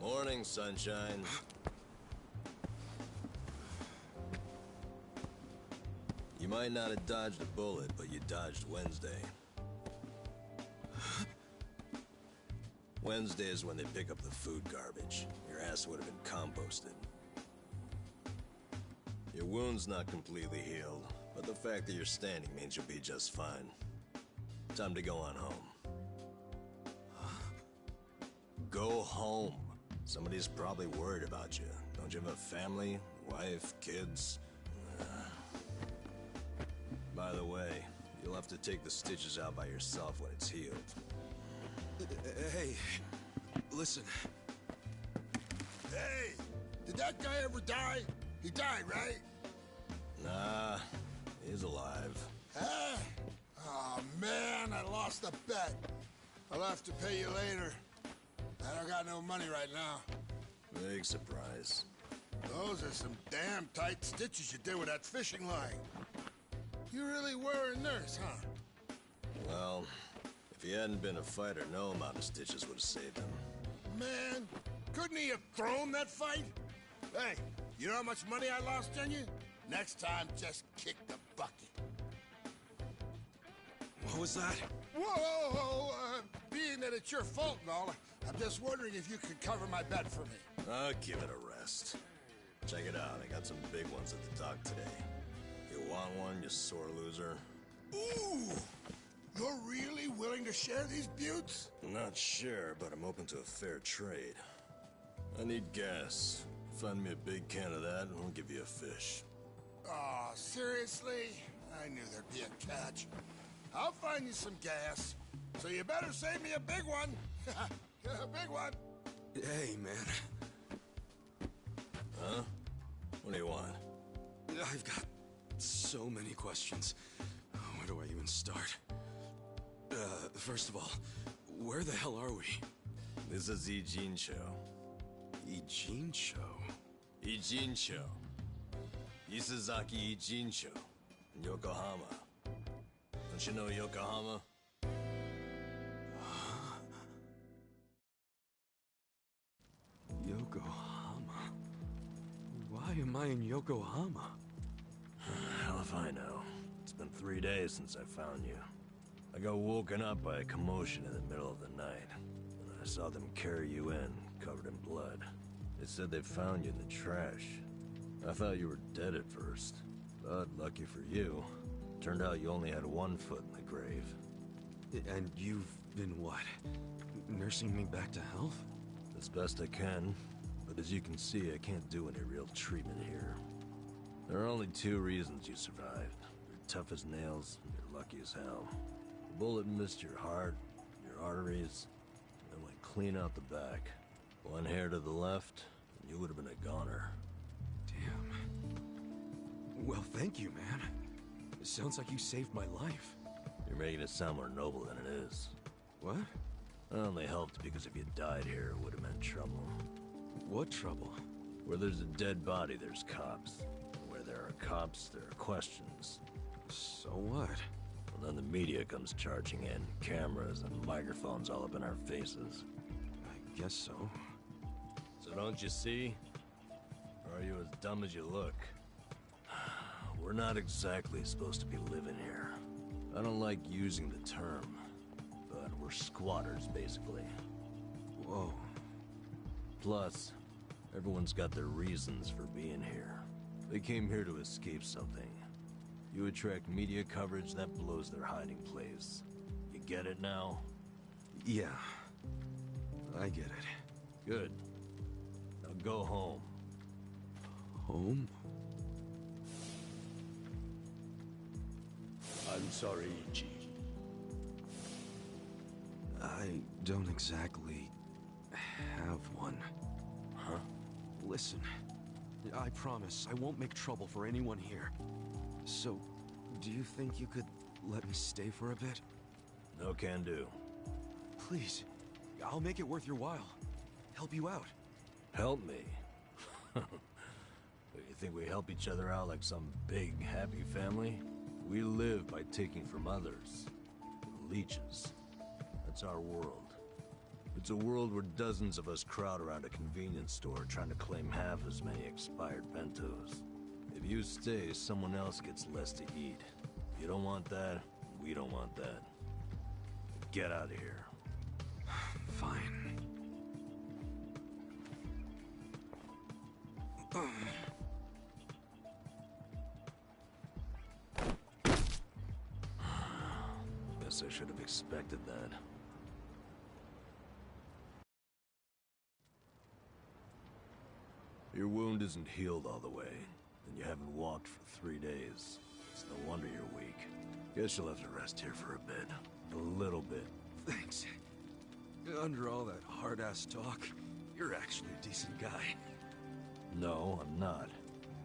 Morning, sunshine. You might not have dodged a bullet, but you dodged Wednesday. Wednesday is when they pick up the food garbage. Your ass would have been composted. Your wound's not completely healed, but the fact that you're standing means you'll be just fine. Time to go on home. Go home. Somebody's probably worried about you. Don't you have a family, wife, kids? By the way, you'll have to take the stitches out by yourself when it's healed. Hey, listen. Hey, did that guy ever die? He died, right? Nah, he's alive. Huh? Oh, man, I lost a bet. I'll have to pay you later. I don't got no money right now. Big surprise. Those are some damn tight stitches you did with that fishing line. You really were a nurse, huh? Well, if he hadn't been a fighter, no amount of stitches would have saved him. Man, couldn't he have thrown that fight? Hey, you know how much money I lost on you? Next time, just kick the bucket. What was that? Whoa! Being that it's your fault and all, I'm just wondering if you could cover my bet for me. I'll give it a rest. Check it out, I got some big ones at the dock today. You want one, you sore loser? Ooh! You're really willing to share these buttes? I'm not sure, but I'm open to a fair trade. I need gas. Find me a big can of that, and I'll give you a fish. Aw, seriously? I knew there'd be a catch. I'll find you some gas, so you better save me a big one. A big one. Hey, man. Huh? What do you want? I've got so many questions. Where do I even start? First of all, where the hell are we? This is Ijincho. Ijincho? Ijincho. Isazaki Ijincho. In Yokohama. Don't you know Yokohama? Yokohama? Why am I in Yokohama? Hell if I know. It's been 3 days since I found you. I got woken up by a commotion in the middle of the night, and I saw them carry you in, covered in blood. They said they found you in the trash. I thought you were dead at first, but lucky for you, turned out you only had one foot in the grave. And you've been what? Nursing me back to health? As best I can, but as you can see, I can't do any real treatment here. There are only 2 reasons you survived. You're tough as nails, and you're lucky as hell. The bullet missed your heart, your arteries, and went clean out the back. 1 hair to the left, and you would have been a goner. Damn. Well, thank you, man. It sounds like you saved my life. You're making it sound more noble than it is. What? I only helped because if you died here, it would have meant trouble. What trouble? Where there's a dead body, there's cops. Where there are cops, there are questions. So what? Well, then the media comes charging in, cameras and microphones all up in our faces. I guess so. So don't you see? Or are you as dumb as you look? We're not exactly supposed to be living here. I don't like using the term, but we're squatters, basically. Whoa. Plus, everyone's got their reasons for being here. They came here to escape something. You attract media coverage that blows their hiding place. You get it now? Yeah. I get it. Good. Now go home. Home? I'm sorry, Ichi. I don't exactly have one. Huh? Listen, I promise I won't make trouble for anyone here. So, do you think you could let me stay for a bit? No can do. Please, I'll make it worth your while. Help you out. Help me? You think we help each other out like some big, happy family? We live by taking from others. Leeches. That's our world. It's a world where dozens of us crowd around a convenience store trying to claim half as many expired bentos. If you stay, someone else gets less to eat. You don't want that, we don't want that. Get out of here. Fine. Guess I should have expected that. Your wound isn't healed all the way, and you haven't walked for 3 days. It's no wonder you're weak. Guess you'll have to rest here for a bit. A little bit. Thanks. Under all that hard-ass talk, you're actually a decent guy. No, I'm not.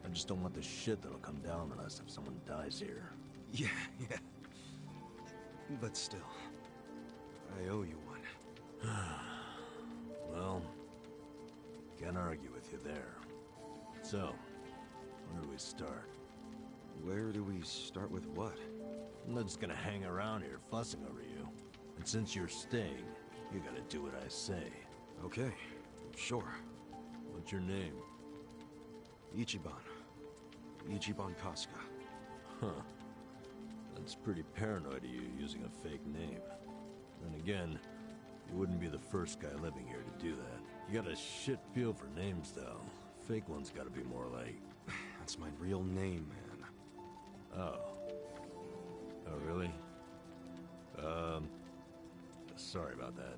I just don't want the shit that'll come down on us if someone dies here. Yeah. But still, I owe you one. Well, can't argue with you there. So, where do we start? Where do we start with what? I'm not just gonna hang around here fussing over you. And since you're staying, you gotta do what I say. Okay, sure. What's your name? Ichiban. Ichiban Kasuga. Huh. That's pretty paranoid of you using a fake name. Then again, you wouldn't be the first guy living here to do that. You got a shit feel for names, though. Fake ones gotta be more like... That's my real name, man. Oh. Oh, really? Sorry about that.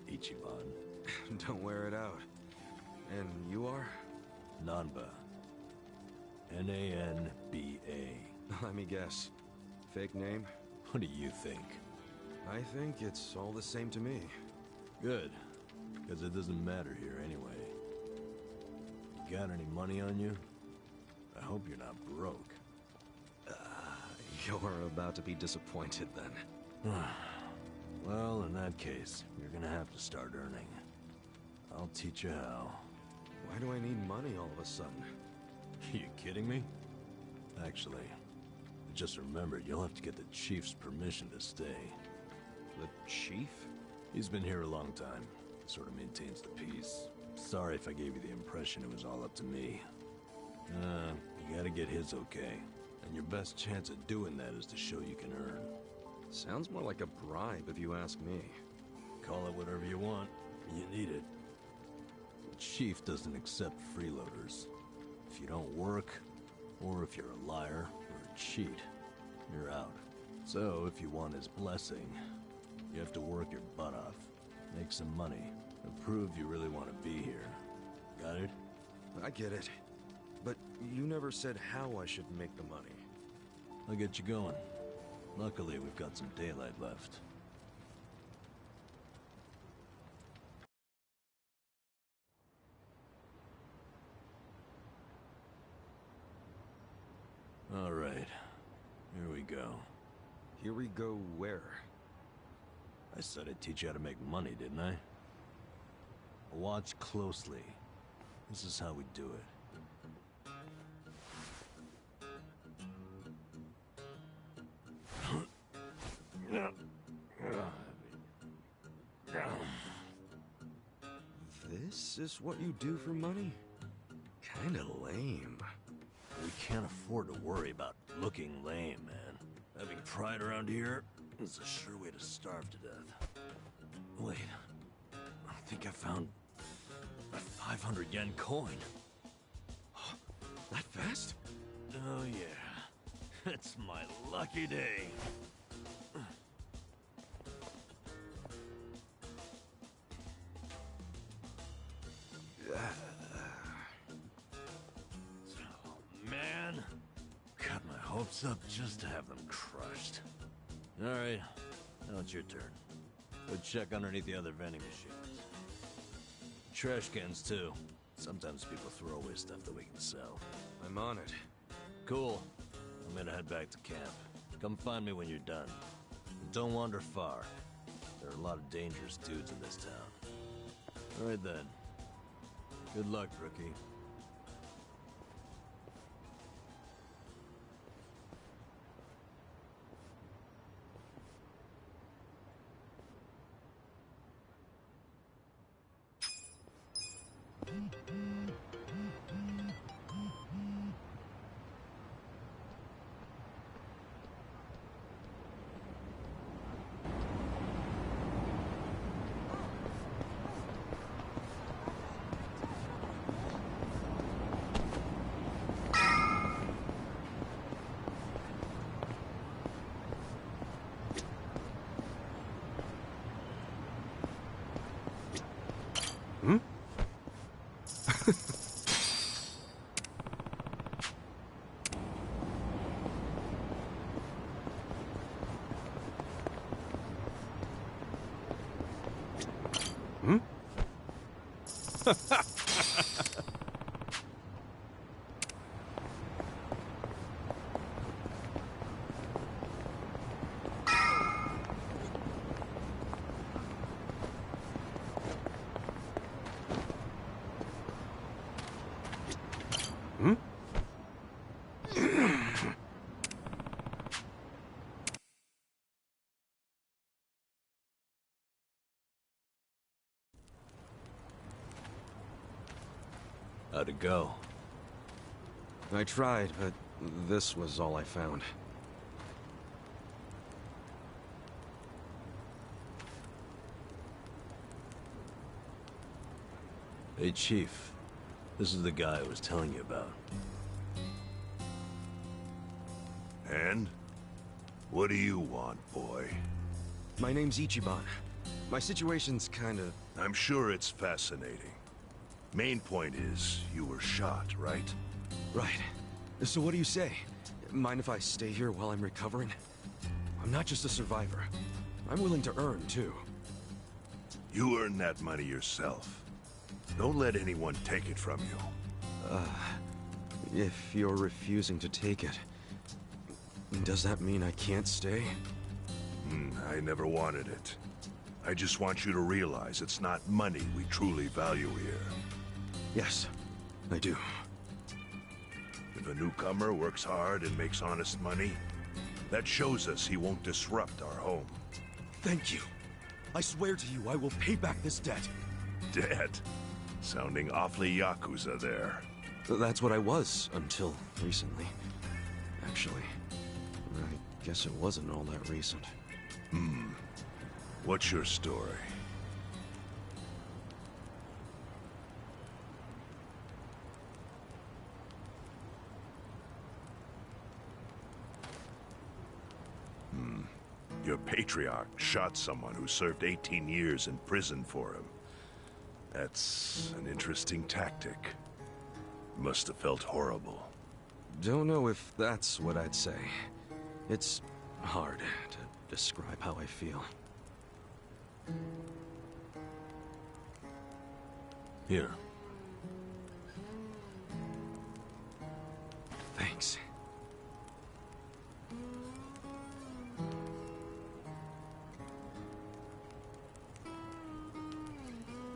Ichiban. Don't wear it out. And you are? Nanba. N-A-N-B-A. Let me guess. Fake name? What do you think? I think it's all the same to me. Good. Because it doesn't matter here anyway. You got any money on you? I hope you're not broke. You're about to be disappointed then. Well, in that case, you're gonna have to start earning. I'll teach you how. Why do I need money all of a sudden? You kidding me? Actually, I just remembered you'll have to get the chief's permission to stay. The chief? He's been here a long time. Sort of maintains the peace. Sorry if I gave you the impression it was all up to me. You gotta get his okay. And your best chance at doing that is to show you can earn. Sounds more like a bribe if you ask me. Call it whatever you want. You need it. The chief doesn't accept freeloaders. If you don't work, or if you're a liar or a cheat, you're out. So if you want his blessing, you have to work your butt off, make some money, and prove you really want to be here. Got it? I get it. But you never said how I should make the money. I'll get you going. Luckily, we've got some daylight left. All right. Here we go. Here we go where? I said I'd teach you how to make money, didn't I? Watch closely. This is how we do it. This is what you do for money? Kinda lame. We can't afford to worry about looking lame, man. Having pride around here is a sure way to starve to death. Wait, think I found a 500 yen coin. That fast? Oh yeah, it's my lucky day. Oh man, got my hopes up just to have them crushed. All right, now it's your turn. Go check underneath the other vending machines. Trash cans too. Sometimes people throw away stuff that we can sell. I'm on it. Cool. I'm gonna head back to camp. Come find me when you're done. And don't wander far. There are a lot of dangerous dudes in this town. All right then. Good luck, rookie. How'd it go? I tried, but this was all I found. Hey, Chief. This is the guy I was telling you about. And? What do you want, boy? My name's Ichiban. My situation's kinda... I'm sure it's fascinating. Main point is, you were shot, right? Right. So what do you say? Mind if I stay here while I'm recovering? I'm not just a survivor. I'm willing to earn, too. You earn that money yourself. Don't let anyone take it from you. If you're refusing to take it, does that mean I can't stay? I never wanted it. I just want you to realize it's not money we truly value here. Yes, I do. If a newcomer works hard and makes honest money, that shows us he won't disrupt our home. Thank you. I swear to you I will pay back this debt. Dead. Sounding awfully Yakuza there. That's what I was until recently. Actually, I guess it wasn't all that recent. What's your story? Your patriarch shot someone who served 18 years in prison for him. That's an interesting tactic. Must have felt horrible. Don't know if that's what I'd say. It's hard to describe how I feel. Here. Thanks.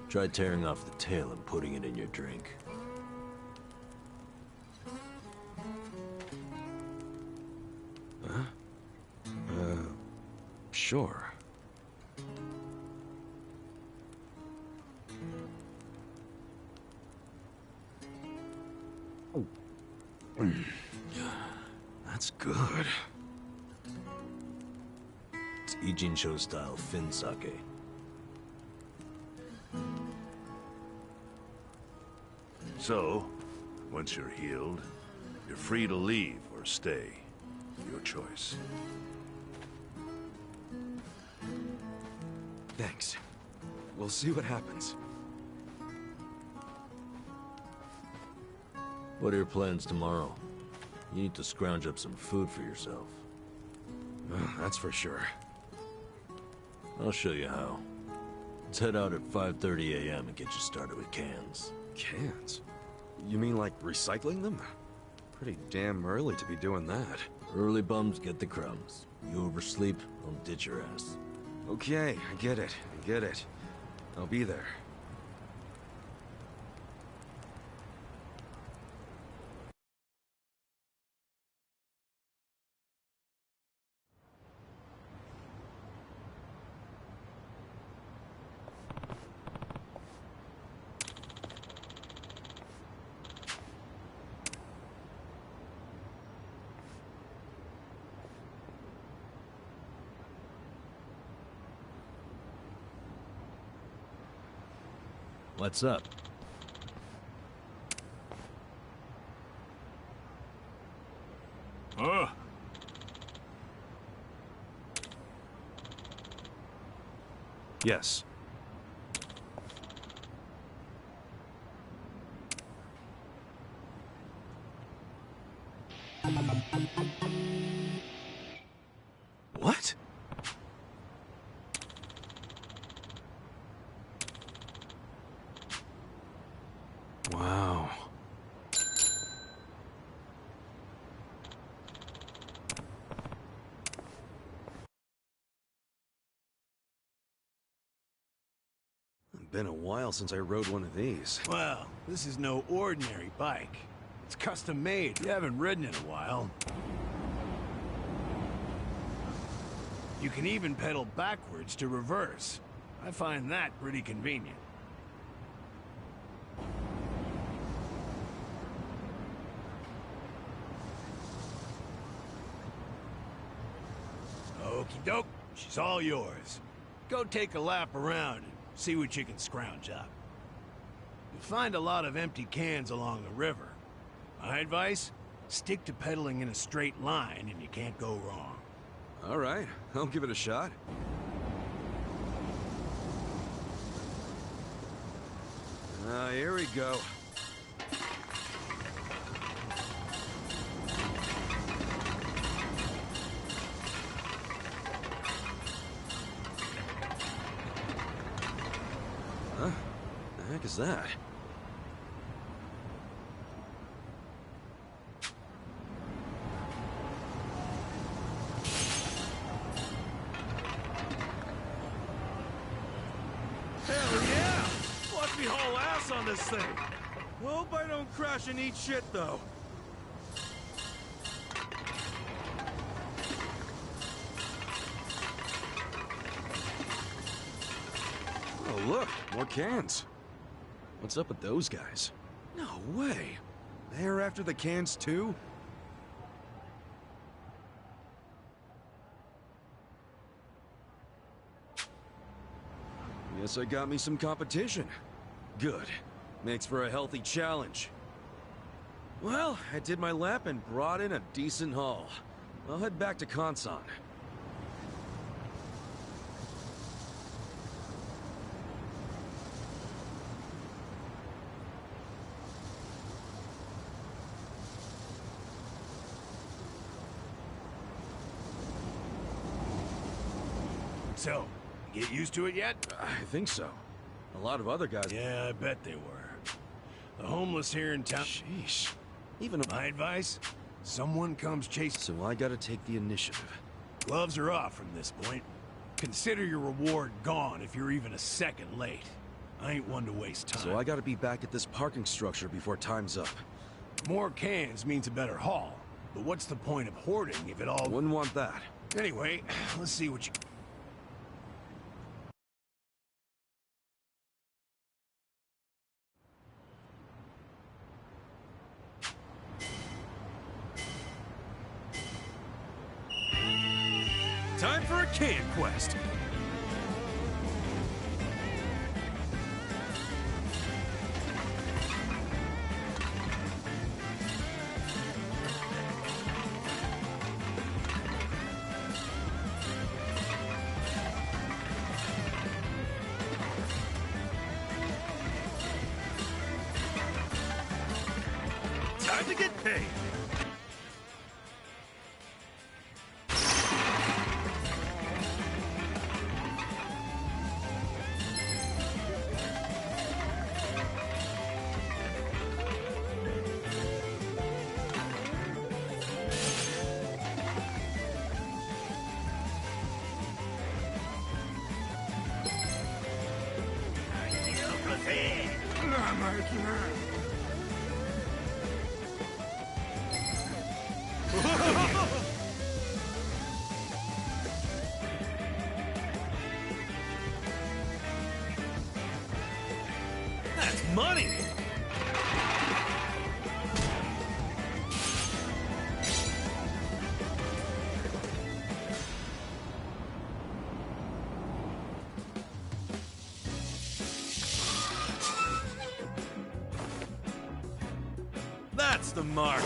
Try tearing off the tail and putting it in your drink. Huh? Sure. That's good. It's Ijincho style Fin sake. So, once you're healed, you're free to leave or stay. Your choice. Thanks. We'll see what happens. What are your plans tomorrow? You need to scrounge up some food for yourself. That's for sure. I'll show you how. Let's head out at 5:30 a.m. and get you started with cans. Cans? You mean like recycling them? Pretty damn early to be doing that. Early bums get the crumbs. You oversleep, I'll ditch your ass. Okay, I get it. I get it. I'll be there. What's up? Yes. What? Wow. Been a while since I rode one of these. Well, this is no ordinary bike. It's custom made. You haven't ridden in a while. You can even pedal backwards to reverse. I find that pretty convenient. Okie doke, she's all yours. Go take a lap around and see what you can scrounge up. You'll find a lot of empty cans along the river. My advice? Stick to pedaling in a straight line and you can't go wrong. All right, I'll give it a shot. Here we go. Huh? The heck is that? Hell yeah! Watch me haul ass on this thing! Hope I don't crash and eat shit, though. Oh, look, more cans. What's up with those guys? No way. They're after the cans, too? Guess I got me some competition. Good. Makes for a healthy challenge. Well, I did my lap and brought in a decent haul. I'll head back to Kansan. So, you get used to it yet? I think so. A lot of other guys... Yeah, I bet they were. The homeless here in town... Sheesh. Even My advice? Someone comes chasing... So I gotta take the initiative. Gloves are off from this point. Consider your reward gone if you're even a second late. I ain't one to waste time. So I gotta be back at this parking structure before time's up. More cans means a better haul. But what's the point of hoarding if it all... Wouldn't want that. Anyway, let's see what you... Time for a can quest! Hey! That's money! That's the mark!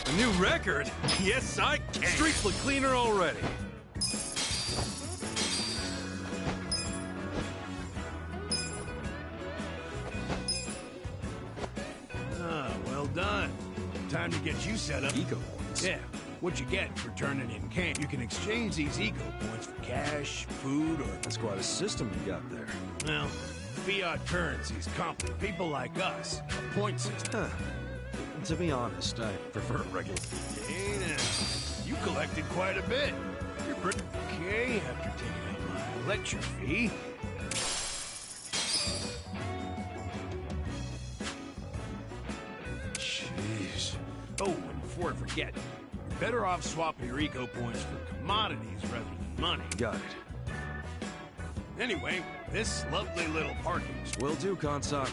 A new record? Yes, I can! Streets look cleaner already. Ah, well done. Time to get you set up. Eco points. Yeah, what you get for turning in camp. You can exchange these eco points for cash, food, or... That's quite a system you got there. Well, fiat currency's complicated. People like us, a point system. Huh. To be honest, I prefer regular. Hey now, you collected quite a bit. You're pretty okay after taking out my lecture fee. Jeez. Oh, and before I forget, you're better off swapping your eco points for commodities rather than money. Got it. Anyway, this lovely little parking spot. Will do, Consan.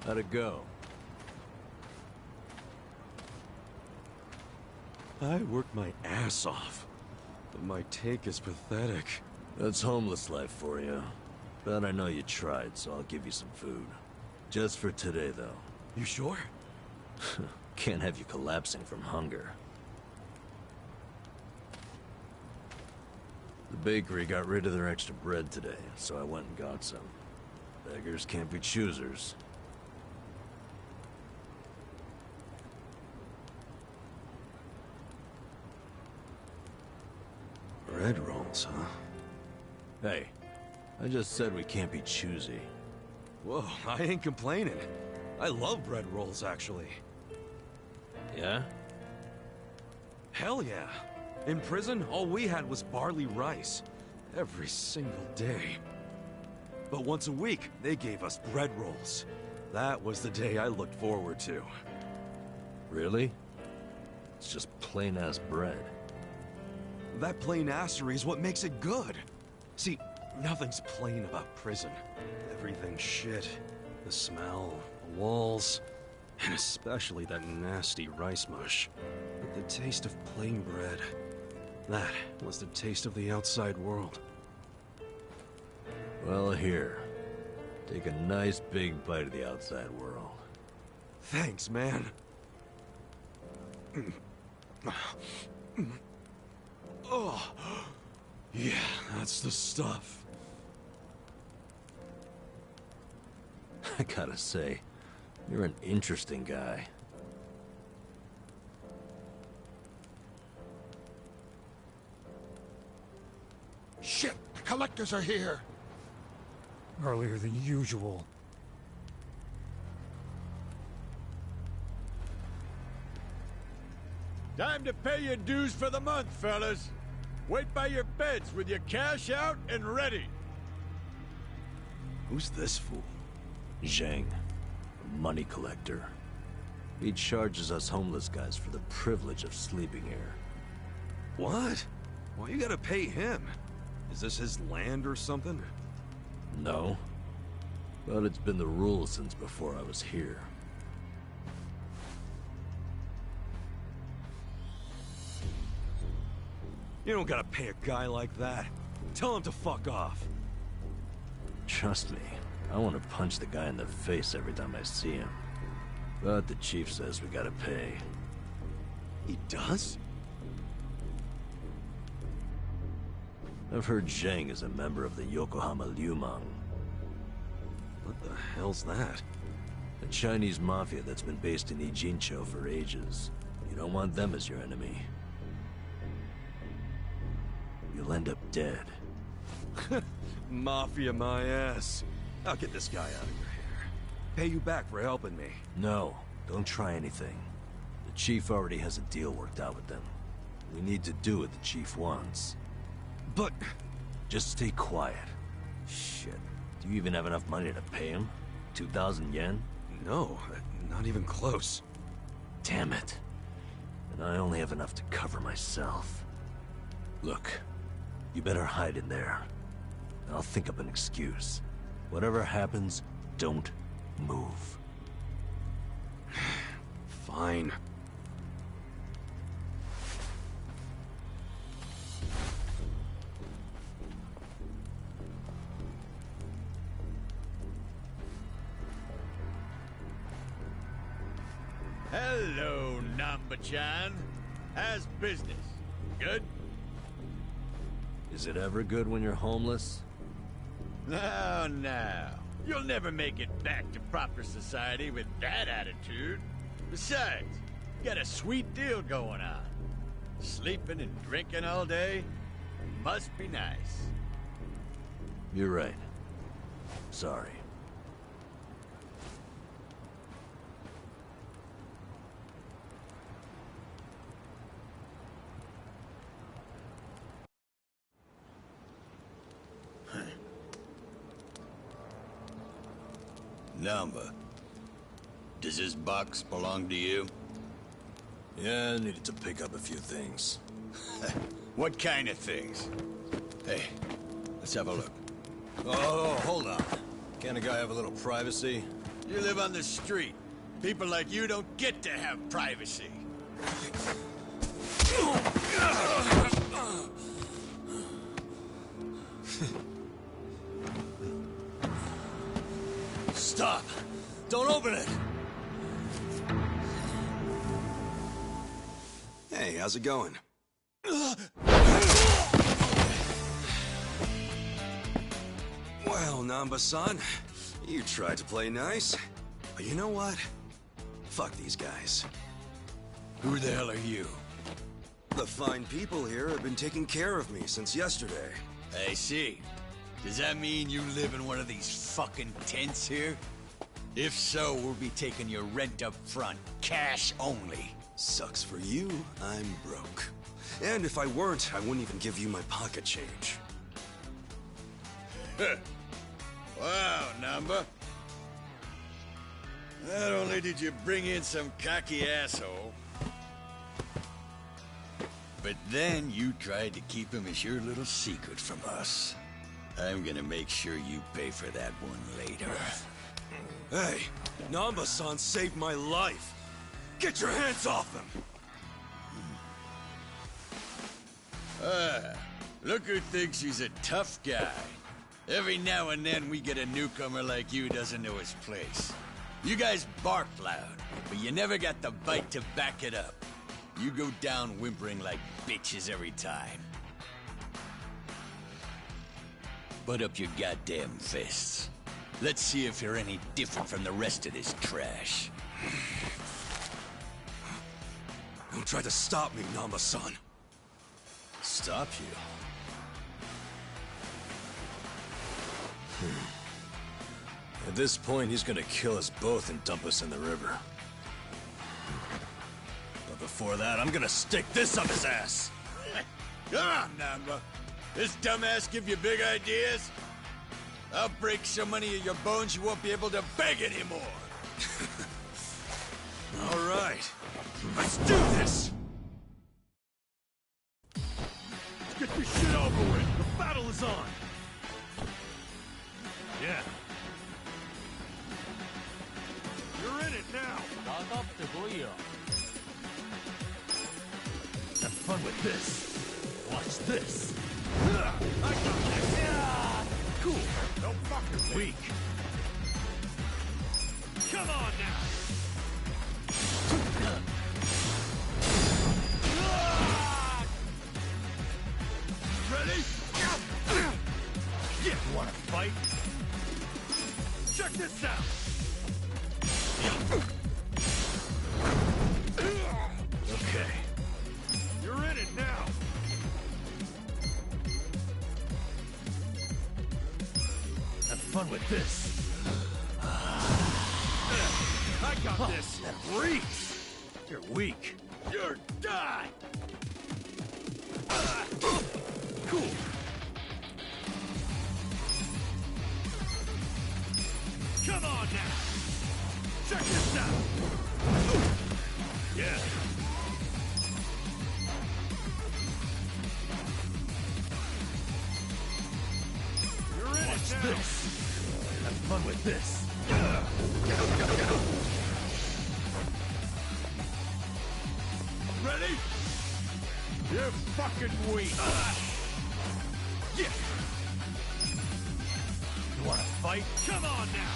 How'd it go? I worked my ass off, but my take is pathetic. That's homeless life for you. But I know you tried, so I'll give you some food. Just for today, though. You sure? Can't have you collapsing from hunger. The bakery got rid of their extra bread today, so I went and got some. Beggars can't be choosers. Bread rolls, huh? Hey, I just said we can't be choosy. Whoa, I ain't complaining. I love bread rolls, actually. Yeah? Hell yeah. In prison, all we had was barley rice. Every single day. But once a week, they gave us bread rolls. That was the day I looked forward to. Really? It's just plain-ass bread. That plain assery is what makes it good. See, nothing's plain about prison. Everything's shit. The smell, the walls, and especially that nasty rice mush. But the taste of plain bread, that was the taste of the outside world. Well, here. Take a nice big bite of the outside world. Thanks, man. Oh, yeah, that's the stuff. I gotta say, you're an interesting guy. Shit! The collectors are here! Earlier than usual. Time to pay your dues for the month, fellas. Wait by your beds with your cash out and ready. Who's this fool? Zhang, a money collector. He charges us homeless guys for the privilege of sleeping here. What? Why you gotta pay him? Is this his land or something? No. But it's been the rule since before I was here. You don't gotta pay a guy like that. Tell him to fuck off. Trust me, I want to punch the guy in the face every time I see him. But the chief says we gotta pay. He does? I've heard Zheng is a member of the Yokohama Liumang, What the hell's that? a Chinese mafia that's been based in Ijincho for ages. You don't want them as your enemy. You'll end up dead. Mafia my ass. I'll get this guy out of your hair. Pay you back for helping me. No, don't try anything. The chief already has a deal worked out with them. We need to do what the chief wants. But... Just stay quiet. Shit. Do you even have enough money to pay him? 2,000 yen? no, not even close. Damn it. And I only have enough to cover myself. Look, you better hide in there. I'll think up an excuse. Whatever happens, don't move. Fine. Hello, Namba-chan. How's business? Good? Is it ever good when you're homeless? No, no. You'll never make it back to proper society with that attitude. Besides, you got a sweet deal going on. Sleeping and drinking all day? Must be nice. You're right. Sorry. Namba, does this box belong to you? Yeah, I needed to pick up a few things. What kind of things? Hey, let's have a look. Oh, hold on. Can't a guy have a little privacy? You live on the street. People like you don't get to have privacy. Stop! Don't open it! Hey, how's it going? Well, Namba-san, you tried to play nice. But you know what? Fuck these guys. Who the hell are you? The fine people here have been taking care of me since yesterday. I see. Does that mean you live in one of these fucking tents here? If so, we'll be taking your rent up front, cash only. Sucks for you, I'm broke. And if I weren't, I wouldn't even give you my pocket change. Wow, Namba. Not only did you bring in some cocky asshole, but then you tried to keep him as your little secret from us. I'm gonna make sure you pay for that one later. Hey, Namba-san saved my life. Get your hands off him! Look who thinks he's a tough guy. Every now and then we get a newcomer like you who doesn't know his place. You guys bark loud, but you never got the bite to back it up. You go down whimpering like bitches every time. Put up your goddamn fists. Let's see if you're any different from the rest of this trash. Don't try to stop me, Namba-san. Stop you? At this point, he's gonna kill us both and dump us in the river. But before that, I'm gonna stick this up his ass! Come on, Namba. This dumbass give you big ideas? I'll break so many of your bones you won't be able to beg anymore. All right, let's do this! Let's get this shit over with. The battle is on. Yeah. You're in it now. Have fun with this. Watch this. I got this. Cool. Don't fucking weak. Come on now. Ready? Yeah, wanna fight? Check this out. Okay. You're in it now. Have fun with this. I got this. That reeks. You're weak. You're die. Cool. Come on now. Check this out. Yeah. You're in it now. This. Have fun with this. Ready? You're fucking weak. Yeah. You wanna fight? Come on now.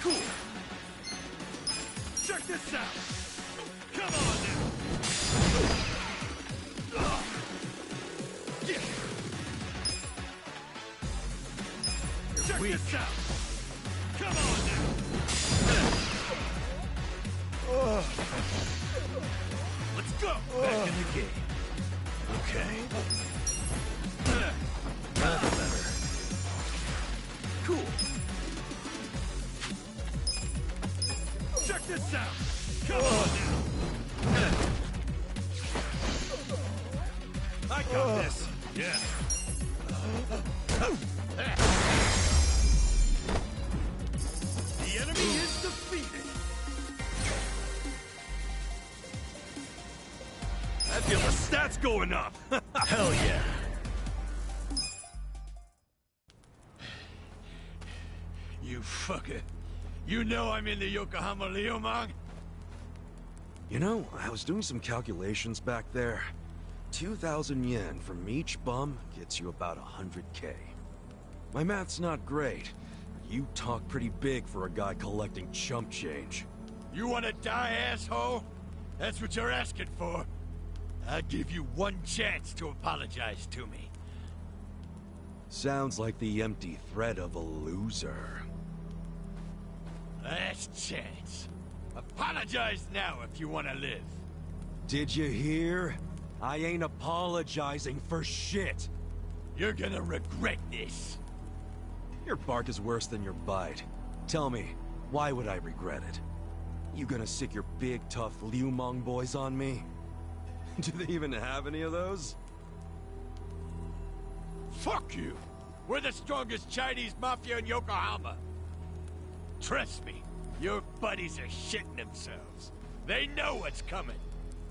Cool. Check this out. Come on now. Yeah. Check this out. Come on now. Let's go. Back in the game. Okay. That's better. Cool. Check this out. Come on now. I got this. Yeah. The enemy is defeated. I feel the stats going up. Hell yeah. You fucker. You know I'm in the Yokohama Liumang? You know, I was doing some calculations back there. 2,000 yen from each bum gets you about 100K. My math's not great. You talk pretty big for a guy collecting chump change. You wanna die, asshole? That's what you're asking for. I'll give you one chance to apologize to me. Sounds like the empty threat of a loser. Last chance. Apologize now if you want to live. Did you hear? I ain't apologizing for shit. You're gonna regret this. Your bark is worse than your bite. Tell me, why would I regret it? You gonna sick your big, tough Liumang boys on me? Do they even have any of those? Fuck you! We're the strongest Chinese mafia in Yokohama. Trust me, your buddies are shitting themselves. They know what's coming.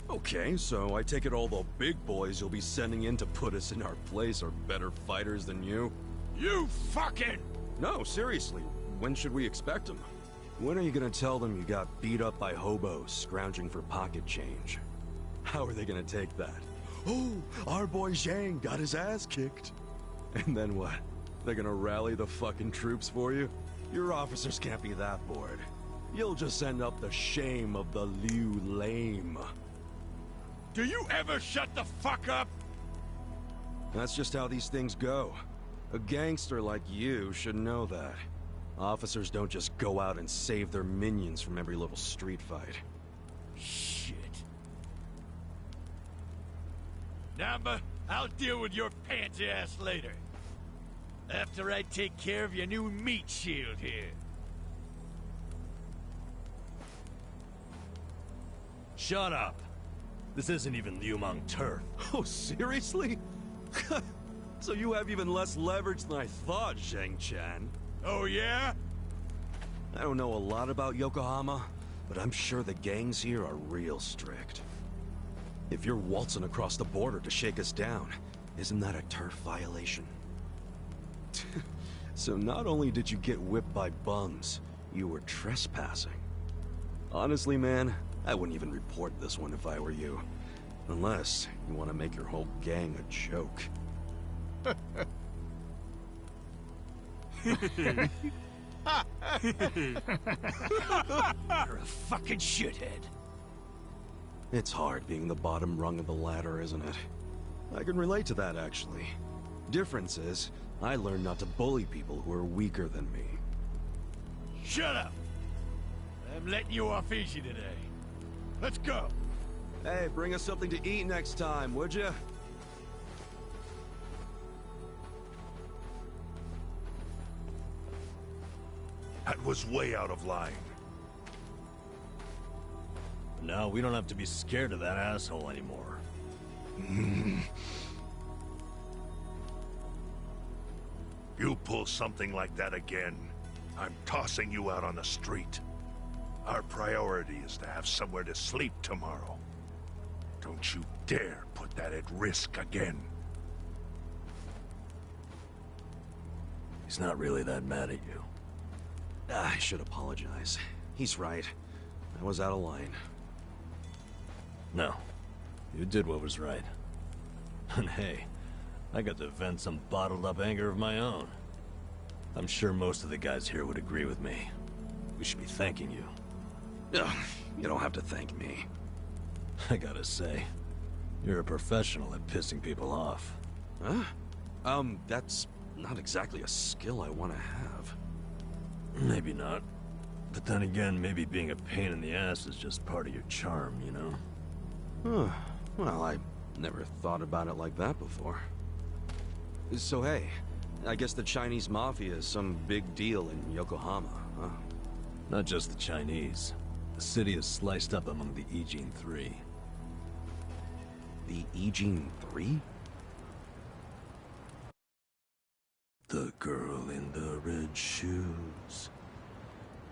Okay, so I take it all the big boys you'll be sending in to put us in our place are better fighters than you? You fucking... No, seriously, when should we expect them? When are you gonna tell them you got beat up by hobos scrounging for pocket change? How are they gonna take that? Oh, our boy Zhang got his ass kicked. And then what? They're gonna rally the fucking troops for you? Your officers can't be that bored. You'll just end up the shame of the Liu lame. Do you ever shut the fuck up? That's just how these things go. A gangster like you should know that. Officers don't just go out and save their minions from every little street fight. Shit. Namba, I'll deal with your pansy ass later. After I take care of your new meat shield here. Shut up. This isn't even Liumang turf. Oh, seriously? So you have even less leverage than I thought, Zhang Chan. Oh, yeah? I don't know a lot about Yokohama, but I'm sure the gangs here are real strict. If you're waltzing across the border to shake us down, isn't that a turf violation? So not only did you get whipped by bums, you were trespassing. Honestly, man, I wouldn't even report this one if I were you. Unless you want to make your whole gang a joke. You're a fucking shithead. It's hard being the bottom rung of the ladder, isn't it? I can relate to that, actually. Difference is, I learned not to bully people who are weaker than me. Shut up! I'm letting you off easy today. Let's go! Hey, bring us something to eat next time, would you? That was way out of line. Now we don't have to be scared of that asshole anymore. You pull something like that again, I'm tossing you out on the street. Our priority is to have somewhere to sleep tomorrow. Don't you dare put that at risk again. He's not really that mad at you. I should apologize. He's right. I was out of line. No. You did what was right. And hey, I got to vent some bottled-up anger of my own. I'm sure most of the guys here would agree with me. We should be thanking you. Ugh, you don't have to thank me. I gotta say, you're a professional at pissing people off. Huh? That's not exactly a skill I want to have. Maybe not. But then again, maybe being a pain in the ass is just part of your charm, you know? Huh. Well, I never thought about it like that before. So hey, I guess the Chinese Mafia is some big deal in Yokohama, huh? Not just the Chinese. The city is sliced up among the Ijin Three. The Ijin Three? The girl in the red shoes,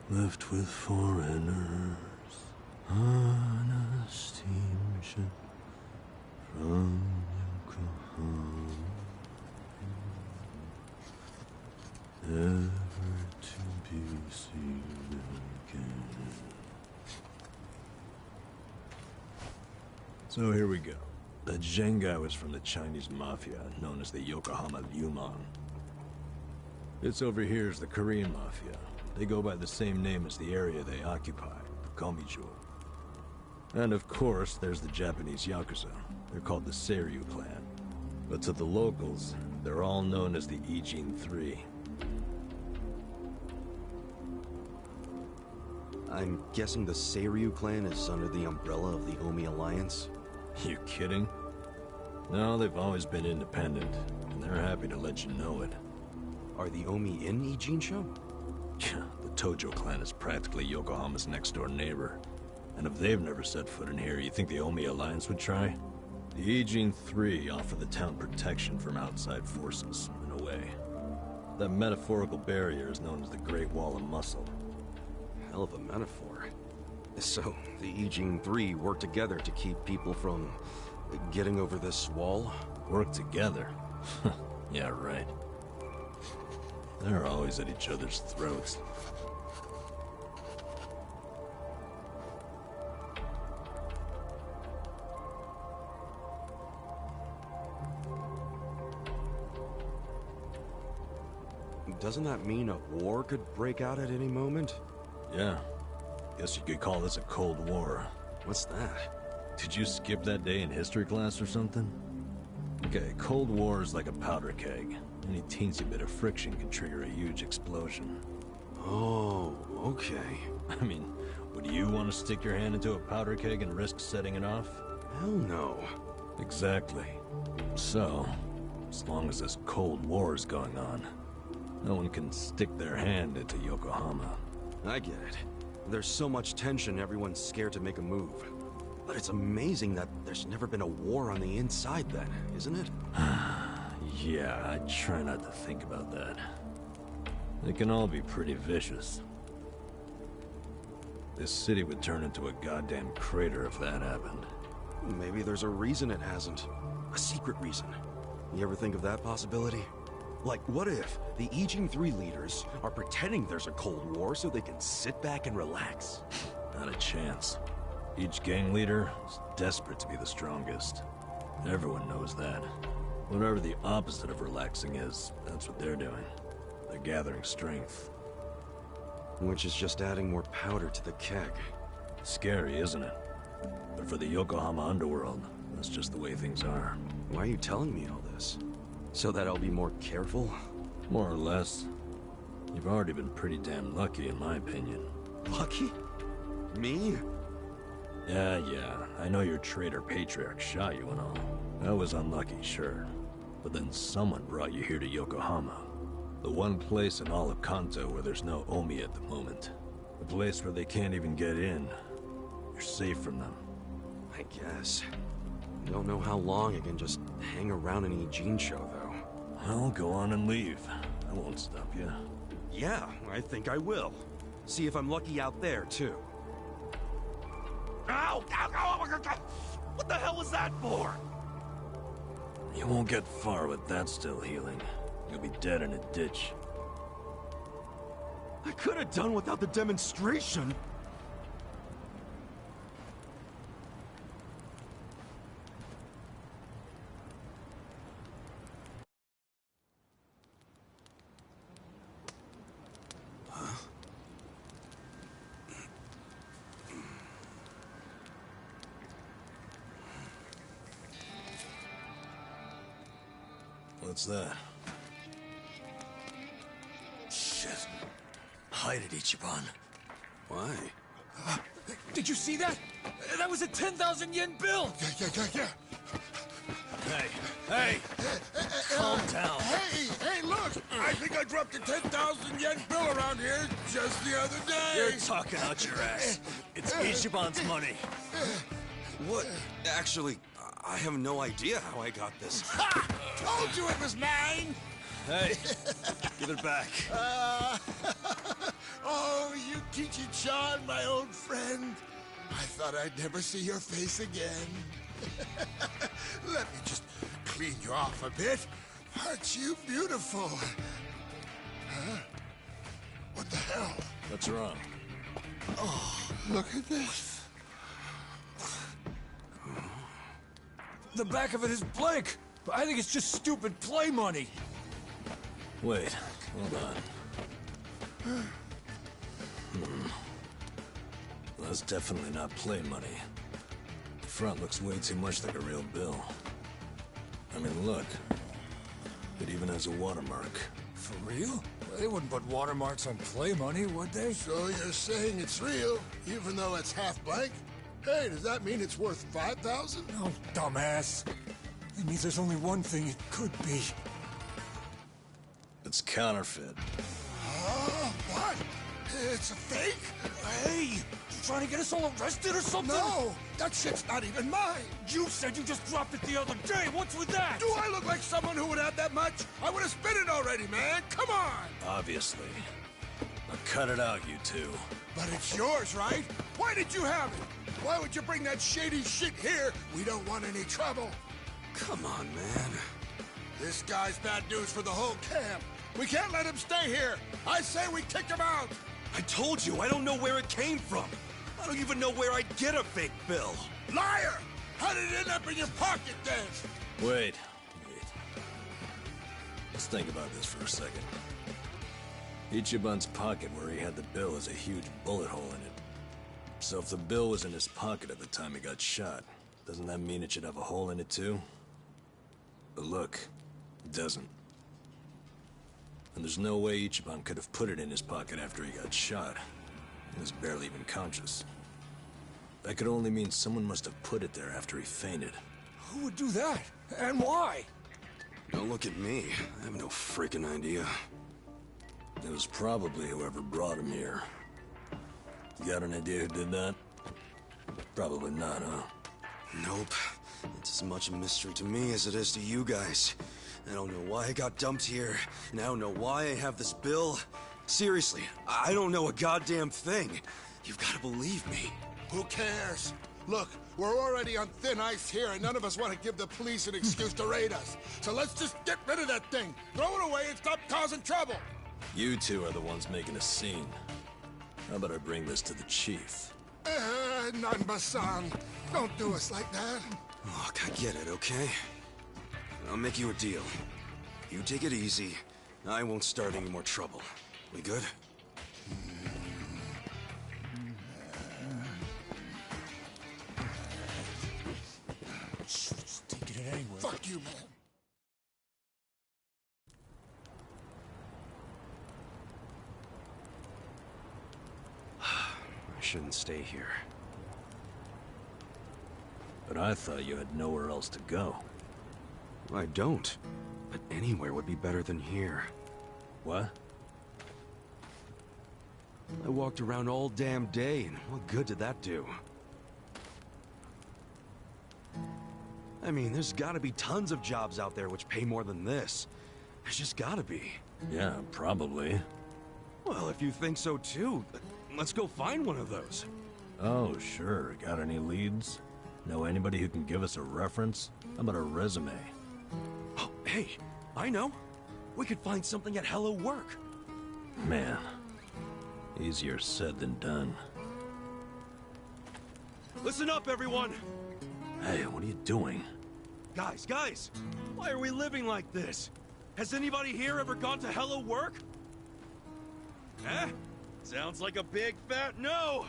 left with foreigners, on a steamship from Yokohama, never to be seen again. So here we go. That Zheng guy was from the Chinese Mafia, known as the Yokohama Liumang. It's over here is the Korean Mafia. They go by the same name as the area they occupy, Komiju. And of course, there's the Japanese Yakuza. They're called the Seiryu clan. But to the locals, they're all known as the Ijin Three. I'm guessing the Seiryu clan is under the umbrella of the Omi Alliance? You kidding? No, they've always been independent, and they're happy to let you know it. Are the Omi in Ijincho? The Tojo clan is practically Yokohama's next-door neighbor. And if they've never set foot in here, you think the Omi Alliance would try? The Ijin Three offer the town protection from outside forces, in a way. That metaphorical barrier is known as the Great Wall of Muscle. Hell of a metaphor. So, the Ijin Three work together to keep people from getting over this wall? Work together? Yeah, right. They're always at each other's throats. Doesn't that mean a war could break out at any moment? Yeah. Guess you could call this a Cold War. What's that? Did you skip that day in history class or something? Okay, Cold War is like a powder keg. Any teensy bit of friction can trigger a huge explosion. Oh, okay. I mean, would you want to stick your hand into a powder keg and risk setting it off? Hell no. Exactly. So, as long as this Cold War is going on, no one can stick their hand into Yokohama. I get it. There's so much tension, everyone's scared to make a move. But it's amazing that there's never been a war on the inside then, isn't it? Yeah, I try not to think about that. They can all be pretty vicious. This city would turn into a goddamn crater if that happened. Maybe there's a reason it hasn't. A secret reason. You ever think of that possibility? Like, what if the Ijin Three leaders are pretending there's a Cold War so they can sit back and relax? Not a chance. Each gang leader is desperate to be the strongest. Everyone knows that. Whatever the opposite of relaxing is, that's what they're doing. They're gathering strength. Which is just adding more powder to the keg. Scary, isn't it? But for the Yokohama underworld, that's just the way things are. Why are you telling me all this? So that I'll be more careful? More or less. You've already been pretty damn lucky, in my opinion. Lucky? Me? Yeah, I know your traitor patriarch shot you and all. That was unlucky, sure. But then someone brought you here to Yokohama. The one place in all of Kanto where there's no Omi at the moment. The place where they can't even get in. You're safe from them. I guess. I don't know how long I can just hang around an Eugene show, though. Well, go on and leave. I won't stop you. Yeah, I think I will. See if I'm lucky out there, too. Ow! Ow! Ow! Ow! What the hell was that for? You won't get far with that still healing. You'll be dead in a ditch. I could have done without the demonstration. What's that? Shit. Hide it, Ichiban. Why? Did you see that? That was a 10,000 yen bill! Yeah. Hey! Calm down. Hey, look! I think I dropped a 10,000 yen bill around here just the other day. You're talking out your ass. It's Ichiban's money. What? Actually, I have no idea how I got this. Ha! Told you it was mine! Hey, give it back. Oh, Yukichi-chan, my old friend. I thought I'd never see your face again. Let me just clean you off a bit. Aren't you beautiful? Huh? What the hell? What's wrong? Oh, look at this. The back of it is blank! I think it's just stupid play money! Wait, hold on. Well, that's definitely not play money. The front looks way too much like a real bill. I mean, look. It even has a watermark. For real? They wouldn't put watermarks on play money, would they? So you're saying it's real, even though it's half blank? Hey, does that mean it's worth 5,000? Oh, dumbass. It means there's only one thing it could be. It's counterfeit. What? It's a fake? Hey! You trying to get us all arrested or something? No! That shit's not even mine! You said you just dropped it the other day! What's with that? Do I look like someone who would have that much? I would have spent it already, man! Come on! Obviously. Now cut it out, you two. But it's yours, right? Why did you have it? Why would you bring that shady shit here? We don't want any trouble. Come on, man. This guy's bad news for the whole camp. We can't let him stay here. I say we kick him out. I told you, I don't know where it came from. I don't even know where I'd get a fake bill. Liar! How did it end up in your pocket then? Wait. Let's think about this for a second. Ichiban's pocket where he had the bill has a huge bullet hole in it. So if the bill was in his pocket at the time he got shot, doesn't that mean it should have a hole in it too? But look, it doesn't. And there's no way Ichiban could have put it in his pocket after he got shot. He was barely even conscious. That could only mean someone must have put it there after he fainted. Who would do that? And why? Don't look at me. I have no freaking idea. It was probably whoever brought him here. You got an idea who did that? Probably not, huh? Nope. It's as much a mystery to me as it is to you guys. I don't know why I got dumped here, and I don't know why I have this bill. Seriously, I don't know a goddamn thing. You've got to believe me. Who cares? Look, we're already on thin ice here, and none of us want to give the police an excuse to raid us. So let's just get rid of that thing, throw it away, and stop causing trouble. You two are the ones making a scene. How about I bring this to the chief? Nanba-san, don't do us like that. Look, I get it, okay? I'll make you a deal. You take it easy, I won't start any more trouble. We good? Just taking it anyway. Fuck you, man. I shouldn't stay here. But I thought you had nowhere else to go. I don't. But anywhere would be better than here. What? I walked around all damn day, and what good did that do? I mean, there's gotta be tons of jobs out there which pay more than this. There's just gotta be. Yeah, probably. Well, if you think so too, let's go find one of those. Oh, sure. Got any leads? Know anybody who can give us a reference? How about a resume? Oh, hey, I know. We could find something at Hello Work. Man, easier said than done. Listen up, everyone! Hey, what are you doing? Guys, why are we living like this? Has anybody here ever gone to Hello Work? Eh? Sounds like a big fat no!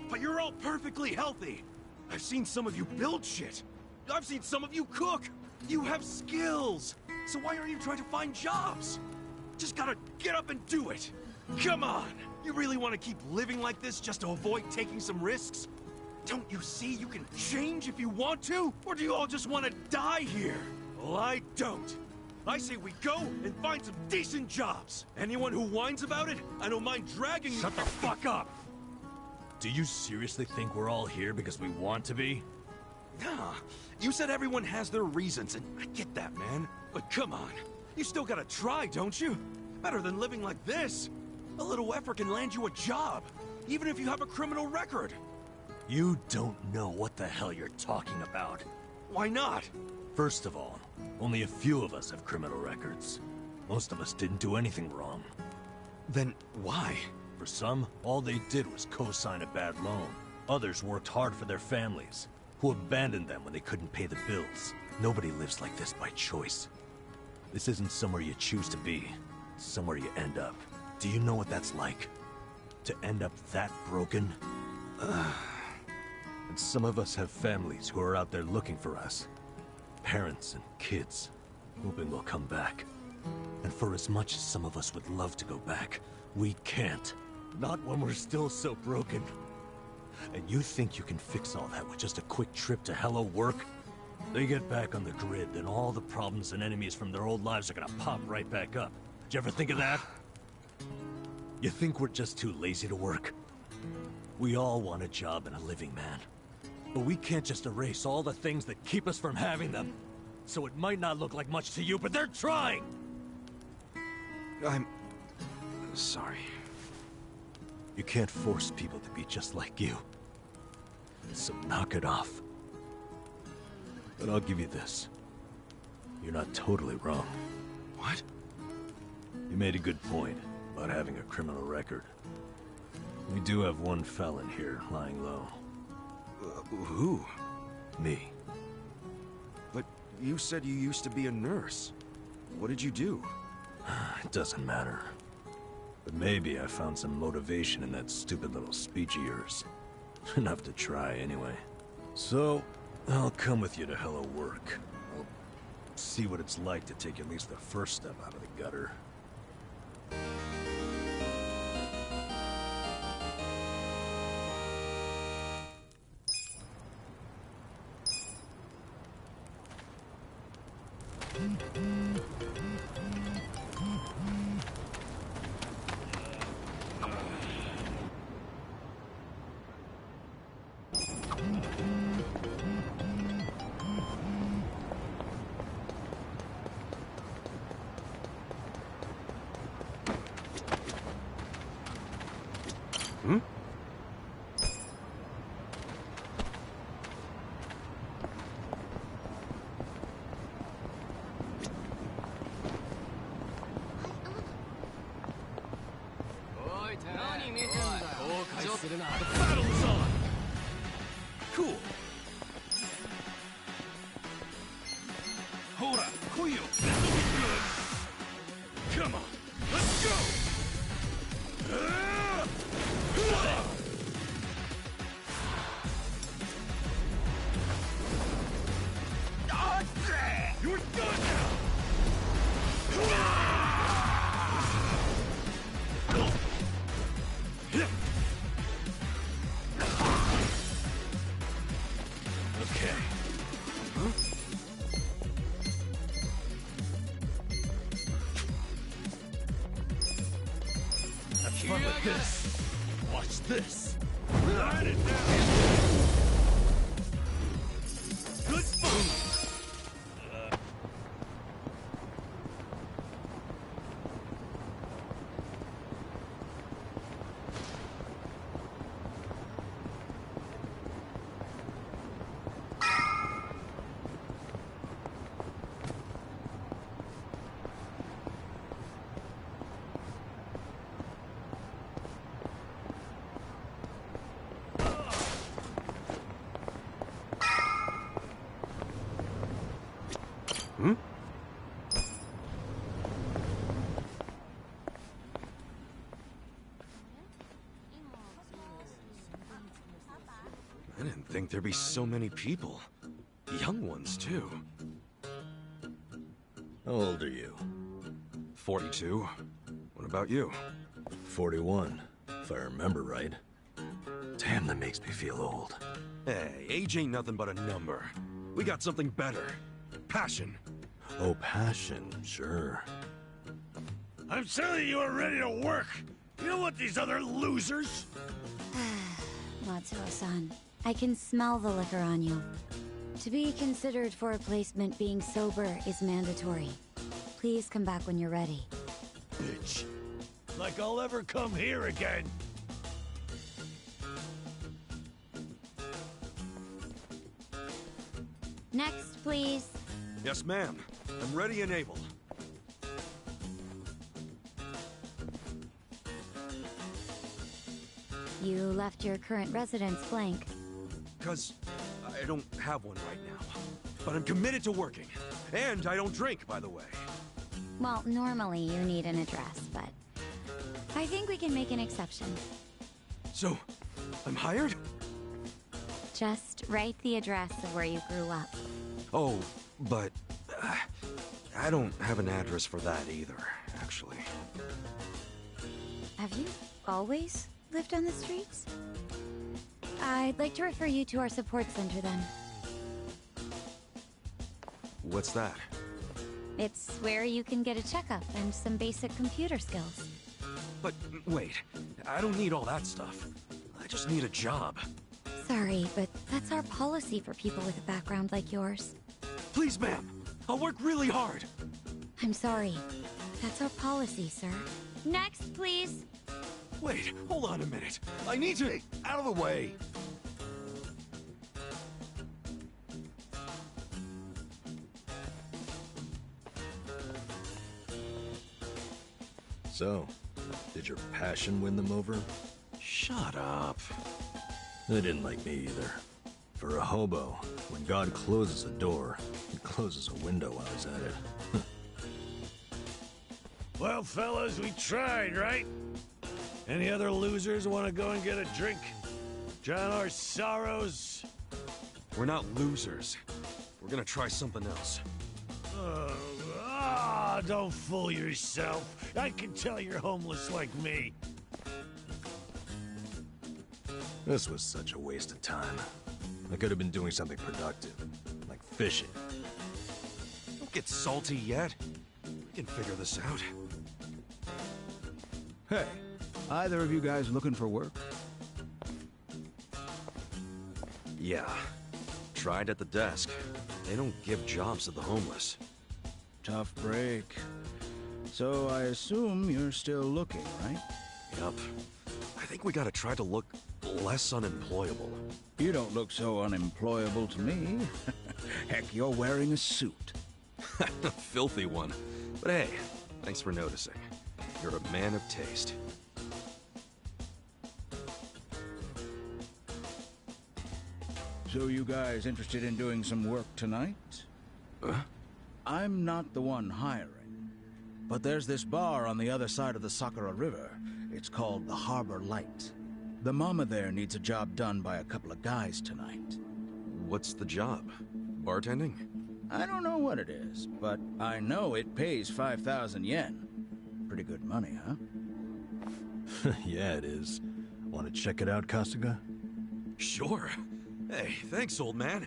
But you're all perfectly healthy! I've seen some of you build shit! I've seen some of you cook! You have skills! So why aren't you trying to find jobs? Just gotta get up and do it! Come on! You really want to keep living like this just to avoid taking some risks? Don't you see you can change if you want to? Or do you all just want to die here? Well, I don't. I say we go and find some decent jobs. Anyone who whines about it, I don't mind dragging you. Shut the fuck up! Do you seriously think we're all here because we want to be? Nah, you said everyone has their reasons, and I get that, man. But come on, you still gotta try, don't you? Better than living like this. A little effort can land you a job, even if you have a criminal record. You don't know what the hell you're talking about. Why not? First of all, only a few of us have criminal records. Most of us didn't do anything wrong. Then why? For some, all they did was co-sign a bad loan. Others worked hard for their families, who abandoned them when they couldn't pay the bills. Nobody lives like this by choice. This isn't somewhere you choose to be. It's somewhere you end up. Do you know what that's like? To end up that broken? And some of us have families who are out there looking for us. Parents and kids, hoping we'll come back. And for as much as some of us would love to go back, we can't. Not when we're still so broken. And you think you can fix all that with just a quick trip to Hello Work? They get back on the grid, then all the problems and enemies from their old lives are gonna pop right back up. Did you ever think of that? You think we're just too lazy to work? We all want a job and a living, man. But we can't just erase all the things that keep us from having them. So it might not look like much to you, but they're trying! I'm... sorry. You can't force people to be just like you. So knock it off. But I'll give you this. You're not totally wrong. What? You made a good point about having a criminal record. We do have one felon here, lying low. Who? Me. But you said you used to be a nurse. What did you do? It doesn't matter. But maybe I found some motivation in that stupid little speech of yours. Enough to try, anyway. So, I'll come with you to Hello Work. I'll see what it's like to take at least the first step out of the gutter. The battle is on! Cool. Hold up, Kuyo. This'll be good. Come on, let's go. You're done now. Okay. Huh? Have fun with this. Watch this. Ride it down. Good food. Hmm? I didn't think there'd be so many people. Young ones, too. How old are you? 42. What about you? 41, if I remember right. Damn, that makes me feel old. Hey, age ain't nothing but a number. We got something better. Passion. Oh, passion, sure. I'm telling you are ready to work. You know what these other losers? Matsuo-san, I can smell the liquor on you. To be considered for a placement, being sober is mandatory. Please come back when you're ready. Bitch. Like I'll ever come here again. Next, please. Yes, ma'am. I'm ready and able. You left your current residence blank. 'Cause I don't have one right now. But I'm committed to working. And I don't drink, by the way. Well, normally you need an address, but I think we can make an exception. So, I'm hired? Just write the address of where you grew up. Oh, but I don't have an address for that either, actually. Have you always lived on the streets? I'd like to refer you to our support center then. What's that? It's where you can get a checkup and some basic computer skills. But wait, I don't need all that stuff. I just need a job. Sorry, but that's our policy for people with a background like yours. Please, ma'am. I'll work really hard. I'm sorry. That's our policy, sir. Next, please. Wait, hold on a minute. I need to... Out of the way. So, did your passion win them over? Shut up. They didn't like me either. For a hobo, when God closes a door, he closes a window while he's at it. Well, fellas, we tried, right? Any other losers want to go and get a drink? Drown our sorrows? We're not losers. We're gonna try something else. Don't fool yourself. I can tell you're homeless like me. This was such a waste of time. I could have been doing something productive, like fishing. Don't get salty yet. We can figure this out. Hey, either of you guys looking for work? Yeah. Tried at the desk. They don't give jobs to the homeless. Tough break. So I assume you're still looking, right? Yup. I think we gotta try to look less unemployable. You don't look so unemployable to me. Heck, you're wearing a suit. A filthy one. But hey, thanks for noticing. You're a man of taste. So you guys interested in doing some work tonight? I'm not the one hiring. But there's this bar on the other side of the Sakura River. It's called the Harbor Light. The mama there needs a job done by a couple of guys tonight. What's the job? Bartending? I don't know what it is, but I know it pays 5,000 yen. Pretty good money, huh? Yeah, it is. Want to check it out, Kasuga? Sure. Hey, thanks, old man.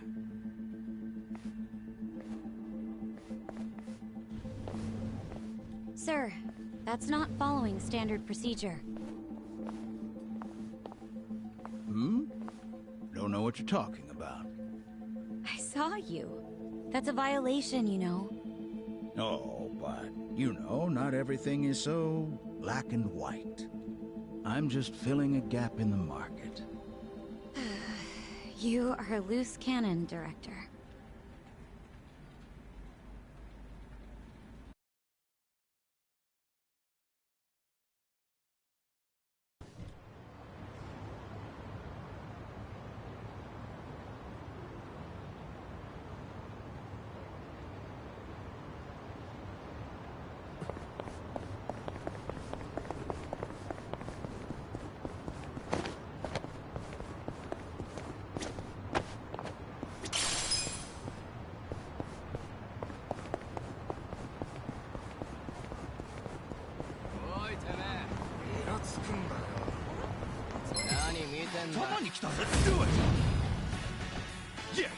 Sir, that's not following standard procedure. Don't know what you're talking about. I saw you. That's a violation, you know. Oh, but, you know, not everything is so black and white. I'm just filling a gap in the market. You are a loose cannon, Director. Let's do it! Yeah!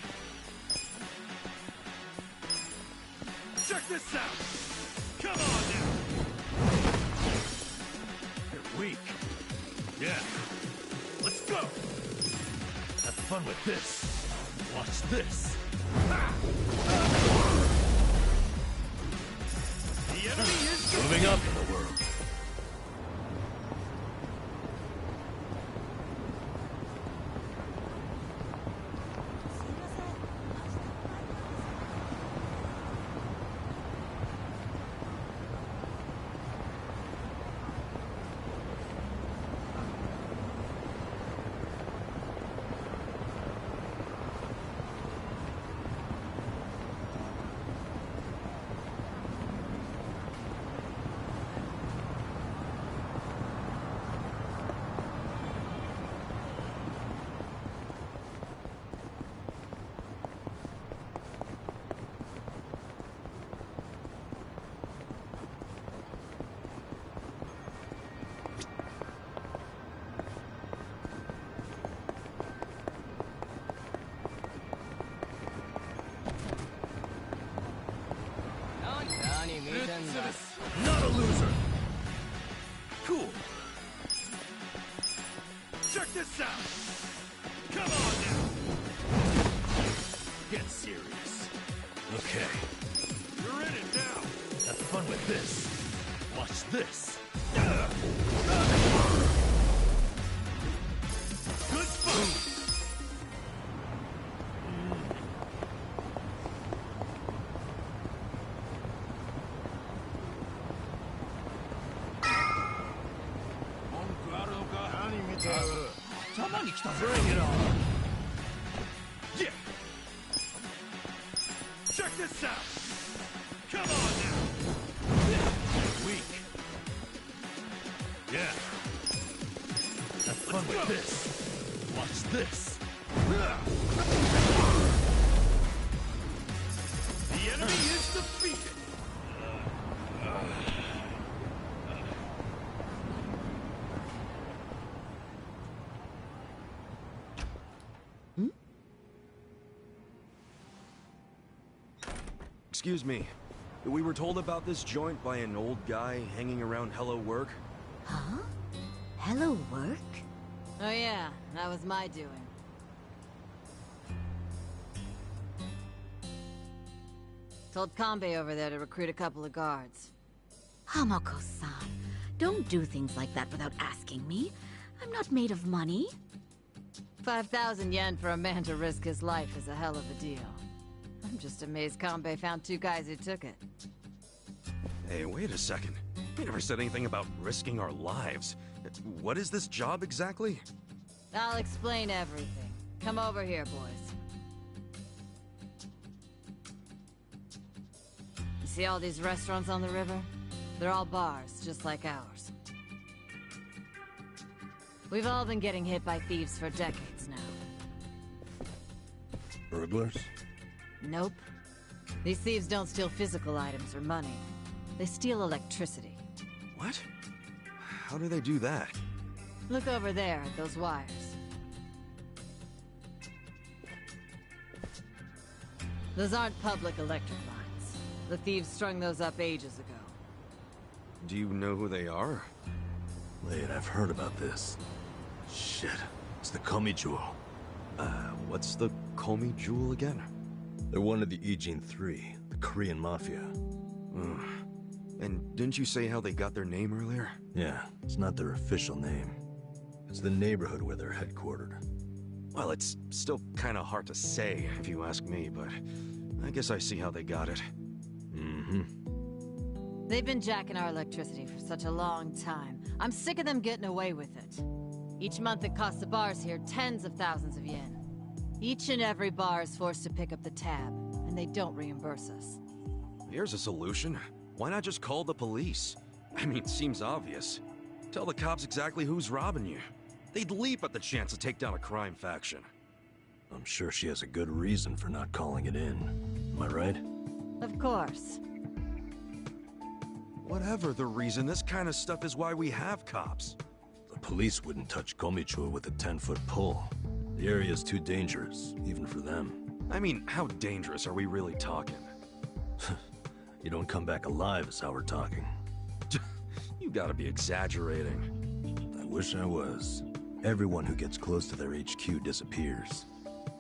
Check this out! Come on now! You're weak. Yeah. Let's go! Have fun with this. Watch this. The enemy is moving up in the world. Not a loser! Cool! Check this out! Come on now! Get serious. Okay. You're in it now! Have fun with this. Watch this. Good fun! Bring it on! Yeah! Check this out! Come on now! Weak. Yeah. Have fun with this. Watch this. The enemy is defeated! Excuse me. We were told about this joint by an old guy hanging around Hello Work. Huh? Hello, work? Oh yeah, that was my doing. Told Kanbei over there to recruit a couple of guards. Hamako-san, don't do things like that without asking me. I'm not made of money. 5,000 yen for a man to risk his life is a hell of a deal. I'm just amazed Kanbei found two guys who took it. Hey, wait a second. We never said anything about risking our lives. What is this job exactly? I'll explain everything. Come over here, boys. See all these restaurants on the river? They're all bars, just like ours. We've all been getting hit by thieves for decades now. Burglars? Nope. These thieves don't steal physical items or money. They steal electricity. What? How do they do that? Look over there at those wires. Those aren't public electric lines. The thieves strung those up ages ago. Do you know who they are? Wait, I've heard about this. Shit, it's the Komi Jewel. What's the Komi Jewel again? They're one of the Ijin Three, the Korean Mafia. And didn't you say how they got their name earlier? Yeah, it's not their official name. It's the neighborhood where they're headquartered. Well, it's still kind of hard to say, if you ask me, but I guess I see how they got it. They've been jacking our electricity for such a long time. I'm sick of them getting away with it. Each month it costs the bars here tens of thousands of yen. Each and every bar is forced to pick up the tab, and they don't reimburse us. Here's a solution. Why not just call the police? I mean, it seems obvious. Tell the cops exactly who's robbing you. They'd leap at the chance to take down a crime faction. I'm sure she has a good reason for not calling it in. Am I right? Of course. Whatever the reason, this kind of stuff is why we have cops. The police wouldn't touch Komichua with a 10-foot pole. The area's too dangerous, even for them. I mean, how dangerous are we really talking? You don't come back alive is how we're talking. You gotta be exaggerating. I wish I was. Everyone who gets close to their HQ disappears.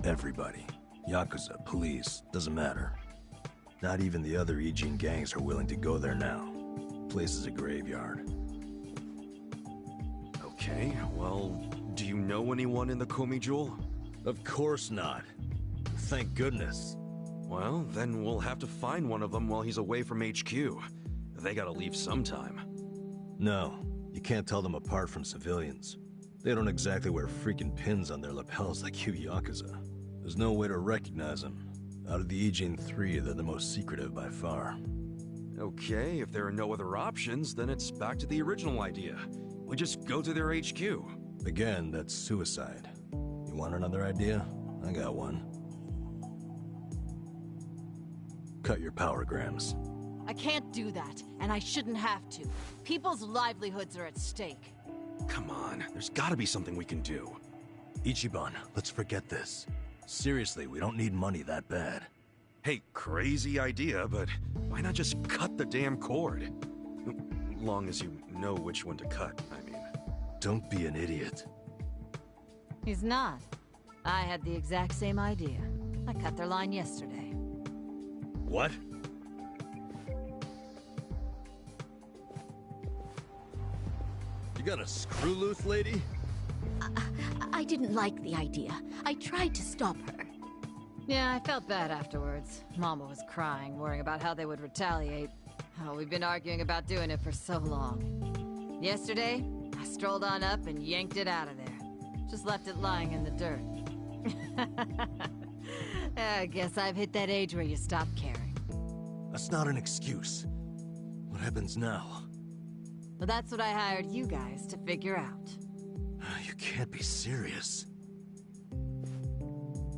Everybody. Yakuza, police, doesn't matter. Not even the other Ijin gangs are willing to go there now. Place is a graveyard. Okay, well, do you know anyone in the Komi Jewel? Of course not. Thank goodness. Well, then we'll have to find one of them while he's away from HQ. They gotta leave sometime. No, you can't tell them apart from civilians. They don't exactly wear freaking pins on their lapels like you Yakuza. There's no way to recognize them. Out of the Ijin Three, they're the most secretive by far. Okay, if there are no other options, then it's back to the original idea. We just go to their HQ. Again, that's suicide. You want another idea? I got one. Cut your power grams. I can't do that, and I shouldn't have to. People's livelihoods are at stake. Come on, there's gotta be something we can do. Ichiban, let's forget this. Seriously, we don't need money that bad. Hey, crazy idea, but why not just cut the damn cord? Long as you know which one to cut, I mean. Don't be an idiot. He's not. I had the exact same idea. I cut their line yesterday. What? You got a screw loose, lady? I didn't like the idea. I tried to stop her. Yeah, I felt bad afterwards. Mama was crying, worrying about how they would retaliate. Oh, we've been arguing about doing it for so long. Yesterday, I strolled on up and yanked it out of there. Just left it lying in the dirt. I guess I've hit that age where you stop caring. That's not an excuse. What happens now? Well, that's what I hired you guys to figure out. You can't be serious.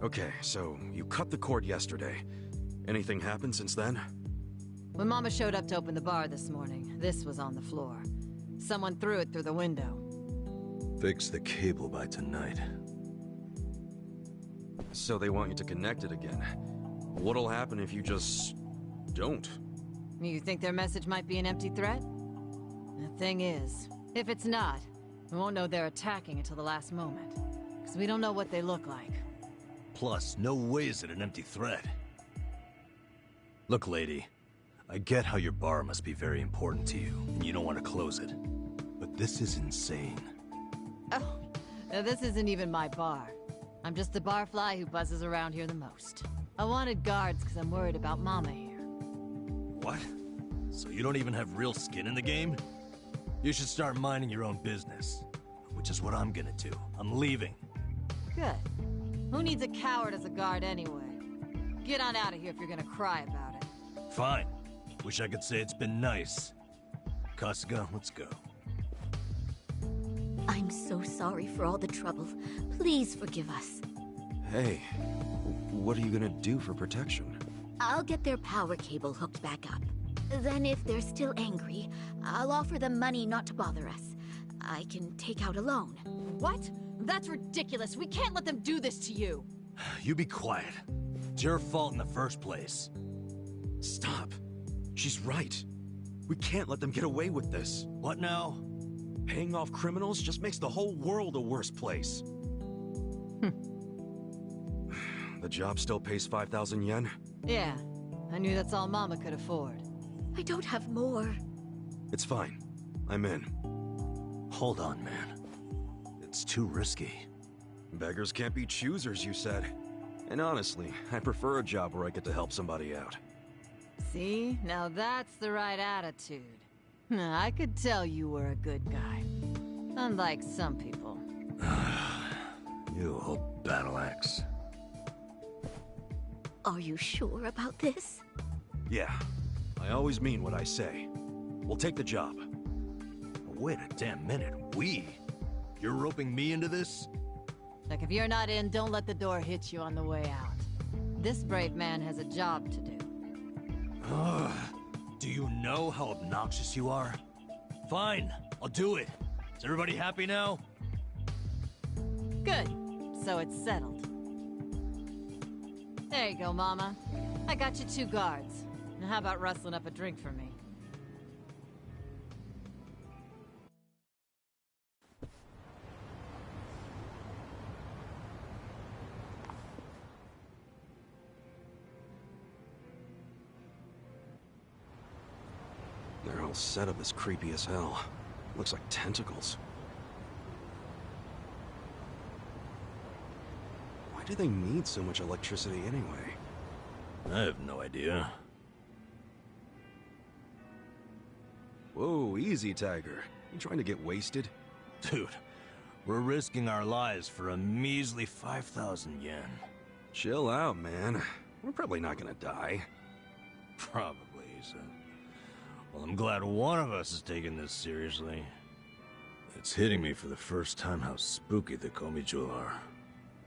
Okay, so you cut the cord yesterday. Anything happened since then? When Mama showed up to open the bar this morning, this was on the floor. Someone threw it through the window. Fix the cable by tonight. So they want you to connect it again. What'll happen if you just don't? You think their message might be an empty threat? The thing is, if it's not, we won't know they're attacking until the last moment. Because we don't know what they look like. Plus, no way is it an empty threat. Look, lady, I get how your bar must be very important to you, and you don't want to close it. But this is insane. Oh, now this isn't even my bar. I'm just the barfly who buzzes around here the most. I wanted guards because I'm worried about Mama here. What? So you don't even have real skin in the game? You should start minding your own business. Which is what I'm gonna do. I'm leaving. Good. Who needs a coward as a guard anyway? Get on out of here if you're gonna cry about it. Fine. Wish I could say it's been nice. Kasuga, let's go. I'm so sorry for all the trouble. Please forgive us. Hey, what are you gonna do for protection? I'll get their power cable hooked back up. Then if they're still angry, I'll offer them money not to bother us. I can take out a loan. What? That's ridiculous. We can't let them do this to you. You be quiet. It's your fault in the first place. Stop. She's right. We can't let them get away with this. What now? Paying off criminals just makes the whole world a worse place. The job still pays 5,000 yen? Yeah, I knew that's all Mama could afford. I don't have more. It's fine. I'm in. Hold on, man. It's too risky. Beggars can't be choosers, you said. And honestly, I prefer a job where I get to help somebody out. See? Now that's the right attitude. I could tell you were a good guy. Unlike some people. You old battle axe. Are you sure about this? Yeah. I always mean what I say. We'll take the job. Wait a damn minute. We? You're roping me into this? Look, if you're not in, don't let the door hit you on the way out. This brave man has a job to do. Ugh. Do you know how obnoxious you are? Fine, I'll do it. Is everybody happy now? Good. So it's settled. There you go, Mama. I got you 2 guards. Now how about rustling up a drink for me? Their whole setup is creepy as hell. Looks like tentacles. Why do they need so much electricity anyway? I have no idea. Whoa, easy, Tiger. You trying to get wasted? Dude, we're risking our lives for a measly 5,000 yen. Chill out, man. We're probably not gonna die. Probably, he said. Well, I'm glad one of us is taking this seriously. It's hitting me for the first time how spooky the Komichu are.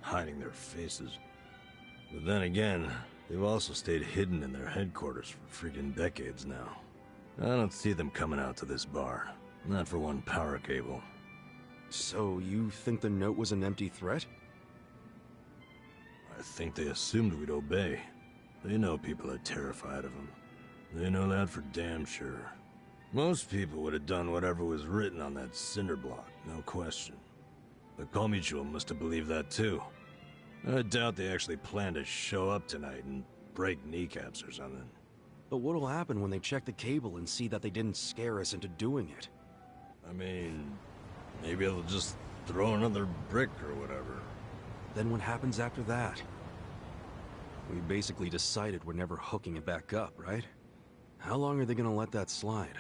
Hiding their faces. But then again, they've also stayed hidden in their headquarters for freaking decades now. I don't see them coming out to this bar. Not for one power cable. So you think the note was an empty threat? I think they assumed we'd obey. They know people are terrified of them. They know that for damn sure. Most people would have done whatever was written on that cinder block, no question. The Komichu must have believed that too. I doubt they actually planned to show up tonight and break kneecaps or something. But what'll happen when they check the cable and see that they didn't scare us into doing it? I mean, maybe they'll just throw another brick or whatever. Then what happens after that? We basically decided we're never hooking it back up, right? How long are they gonna let that slide?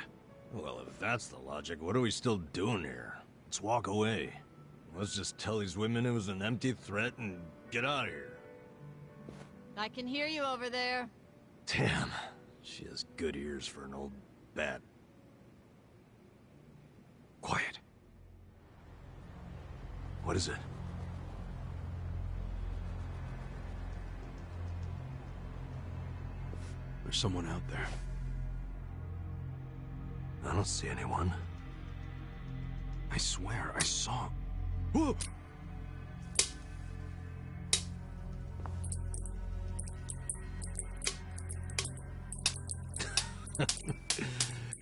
Well, if that's the logic, what are we still doing here? Let's walk away. Let's just tell these women it was an empty threat and get out of here. I can hear you over there. Damn, she has good ears for an old bat. Quiet. What is it? There's someone out there. I don't see anyone. I swear, I saw... Whoa!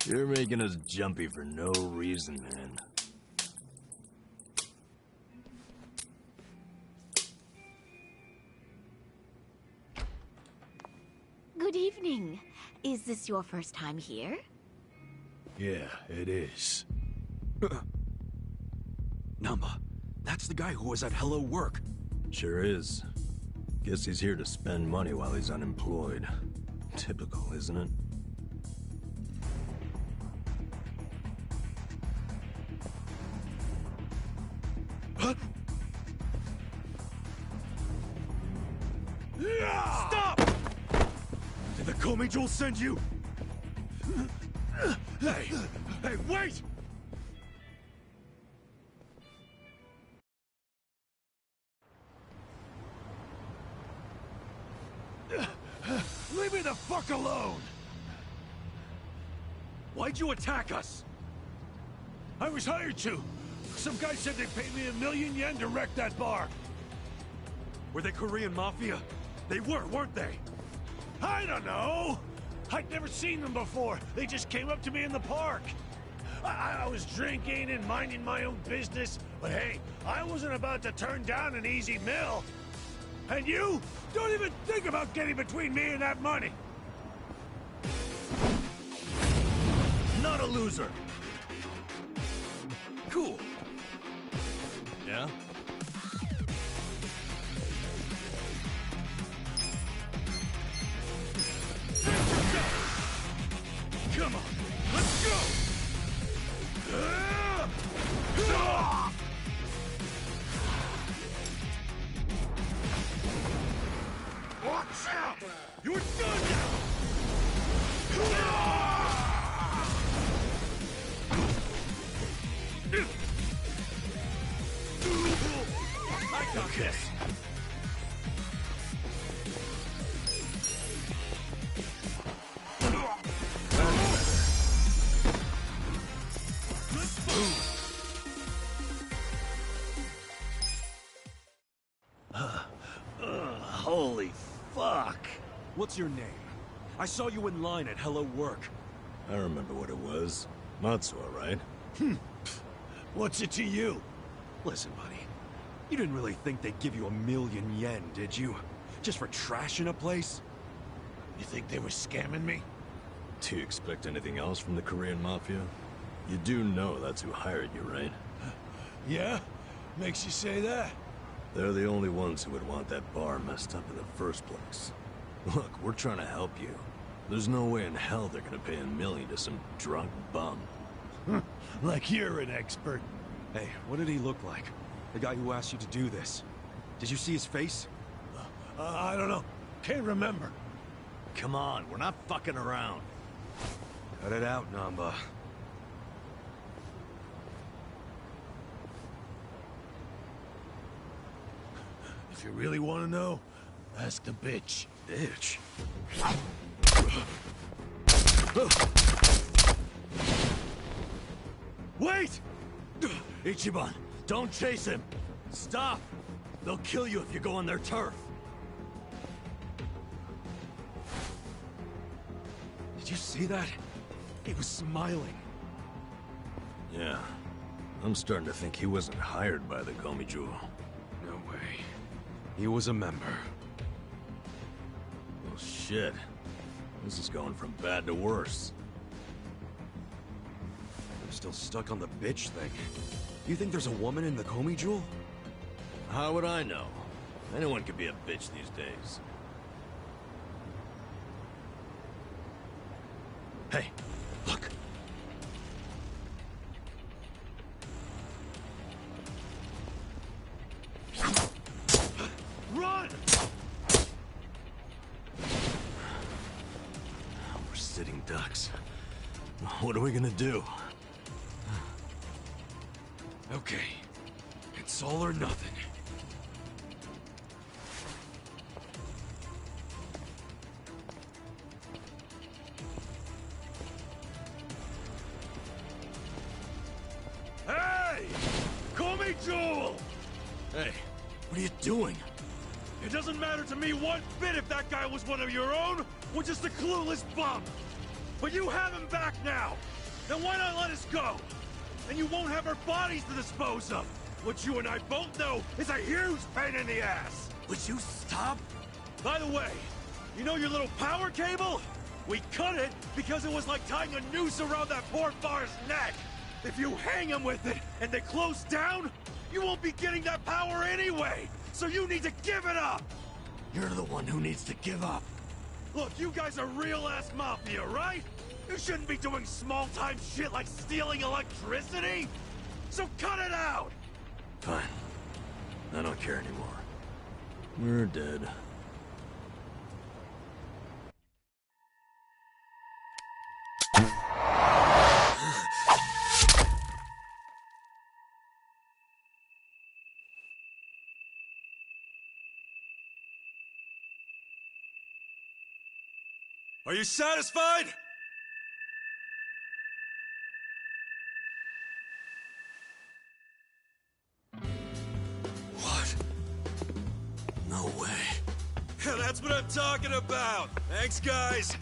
You're making us jumpy for no reason, man. Good evening. Is this your first time here? Yeah, it is. Namba, that's the guy who was at Hello Work. Sure is. Guess he's here to spend money while he's unemployed. Typical, isn't it? Huh? Stop! Did the Komi Jewel send you? Hey! Hey, wait! Leave me the fuck alone! Why'd you attack us? I was hired to. Some guy said they'd pay me 1,000,000 yen to wreck that bar. Were they Korean Mafia? They were, weren't they? I don't know! I'd never seen them before. They just came up to me in the park. I was drinking and minding my own business, but hey, I wasn't about to turn down an easy meal. And you? Don't even think about getting between me and that money! Not a loser! Cool. Yeah? Come on, let's go! Watch out! You're done now! I got this! Holy fuck! What's your name? I saw you in line at Hello Work. I remember what it was. Matsuo, right? What's it to you? Listen, buddy. You didn't really think they'd give you 1,000,000 yen, did you? Just for trashing a place? You think they were scamming me? Do you expect anything else from the Korean Mafia? You do know that's who hired you, right? Yeah? Makes you say that? They're the only ones who would want that bar messed up in the first place. Look, we're trying to help you. There's no way in hell they're gonna pay 1,000,000 to some drunk bum. Like you're an expert. Hey, what did he look like? The guy who asked you to do this. Did you see his face? I don't know. Can't remember. Come on, we're not fucking around. Cut it out, Namba. If you really want to know, ask the bitch. Bitch? Wait! Ichiban, don't chase him! Stop! They'll kill you if you go on their turf. Did you see that? He was smiling. Yeah. I'm starting to think he wasn't hired by the Gomiju. No way. He was a member. Well, shit. This is going from bad to worse. I'm still stuck on the bitch thing. You think there's a woman in the Komi Jewel? How would I know? Anyone could be a bitch these days. Hey, look! Run! We're sitting ducks. What are we gonna do? Okay. It's all or nothing. Hey! Komi Jewel! Hey, what are you doing? It doesn't matter to me one bit if that guy was one of your own, or just a clueless bum. But you have him back now. Then why not let us go? And you won't have our bodies to dispose of. What you and I both know is a huge pain in the ass. Would you stop? By the way, you know your little power cable? We cut it because it was like tying a noose around that poor bar's neck. If you hang him with it and they close down, you won't be getting that power anyway. So you need to give it up. You're the one who needs to give up. Look, you guys are real-ass mafia, right? You shouldn't be doing small-time shit like stealing electricity. So cut it out. Fine. I don't care anymore. We're dead. Are you satisfied? What? No way. That's what I'm talking about! Thanks, guys!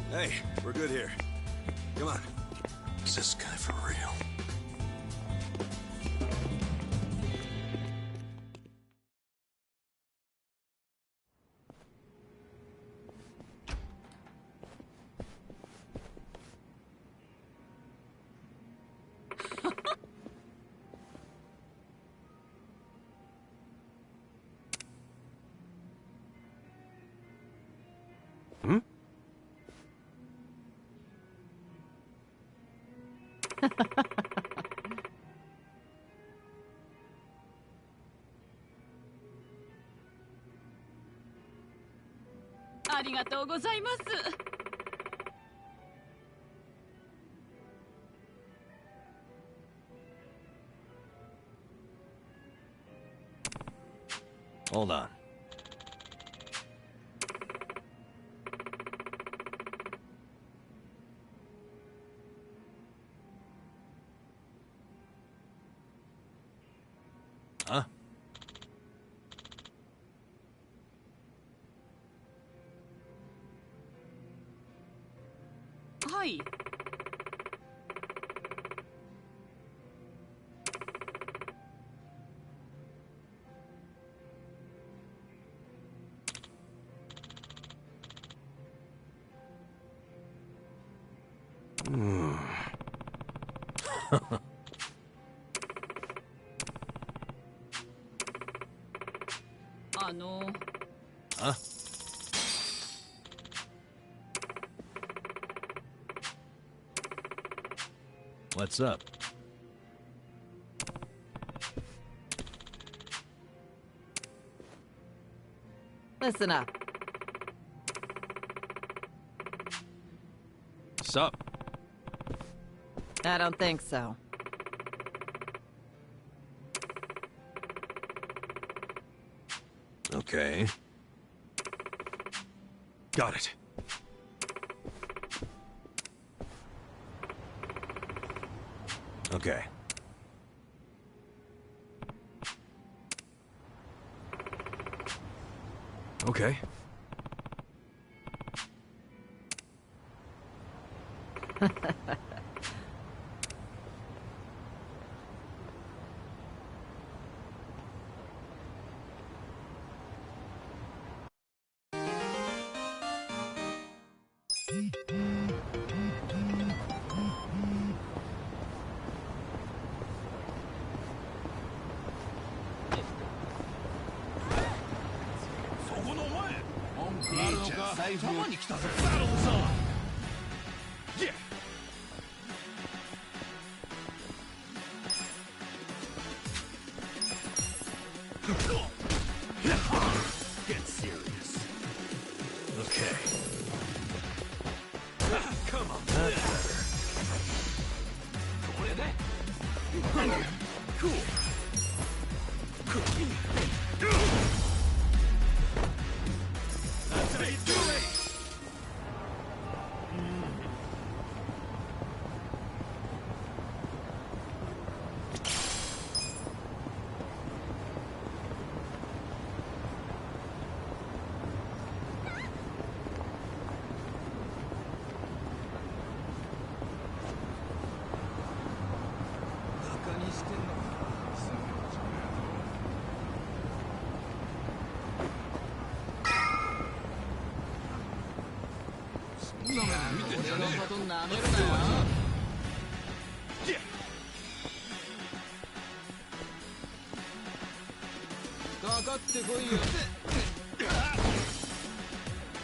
Hey, we're good here. Come on. Is this guy for real? Hmm? ありがとうございます。Hold on. Huh? はい。Huh? What's up? Listen up. Sup? I don't think so. Okay. Got it. Okay. Okay. Get serious. Okay. Come on. That's better. Cool. That's how you do it!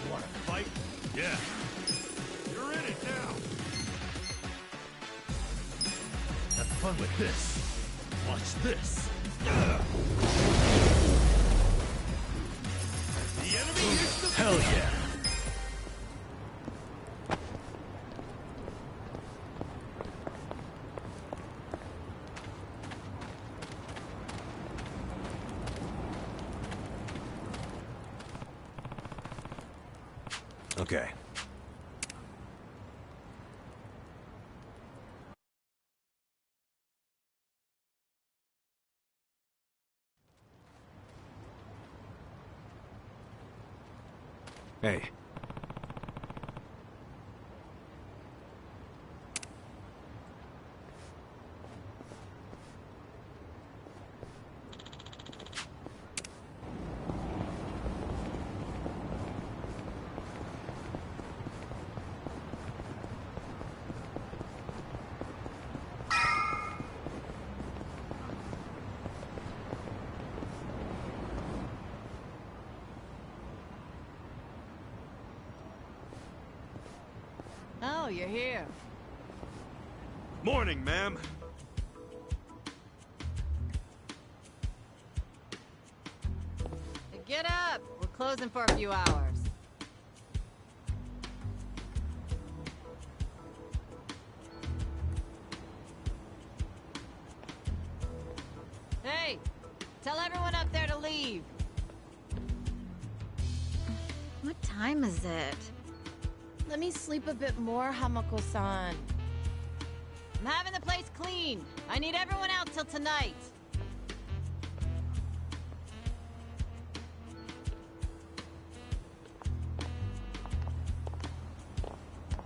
Want to fight? Yeah. You're in it now. Have fun with this. Watch this. The enemy is the... Hell yeah. Okay. Hey. Oh, you're here. Morning, ma'am. Get up! We're closing for a few hours. Hey! Tell everyone up there to leave. What time is it? Let me sleep a bit more, Hamako-san. I'm having the place clean. I need everyone out till tonight.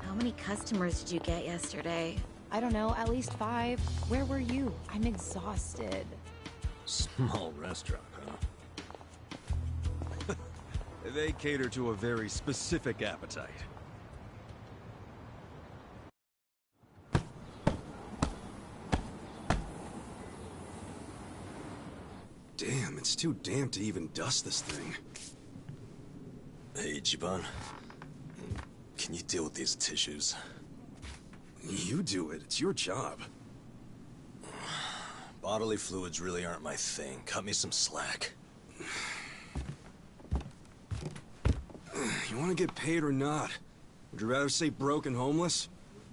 How many customers did you get yesterday? I don't know, at least 5. Where were you? I'm exhausted. Small restaurant, huh? They cater to a very specific appetite. Damn, it's too damp to even dust this thing. Hey, Ichiban. Can you deal with these tissues? You do it. It's your job. Bodily fluids really aren't my thing. Cut me some slack. You want to get paid or not? Would you rather say broke and homeless?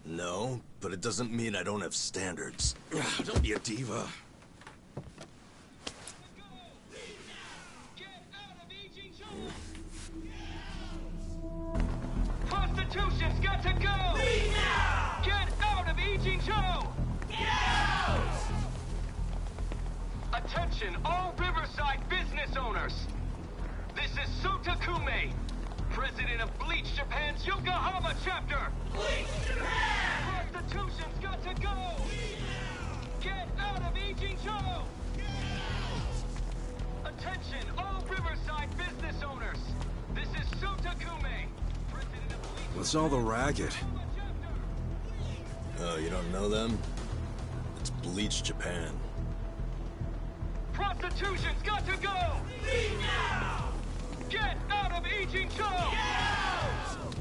No, but it doesn't mean I don't have standards. Don't be a diva. Prostitution's got to go! Leave now! Get out of Ijincho! Get out! Attention, all Riverside business owners! This is Sotakume, president of Bleach Japan's Yokohama chapter! Bleach Japan! Prostitution's got to go! Get out of Ijincho! Attention, all Riverside business owners! This is Sotakume, president of Bleach... What's all the racket? Oh, you don't know them? It's Bleach Japan. Prostitution's got to go! Leave now! Get out of Ijincho! Get out!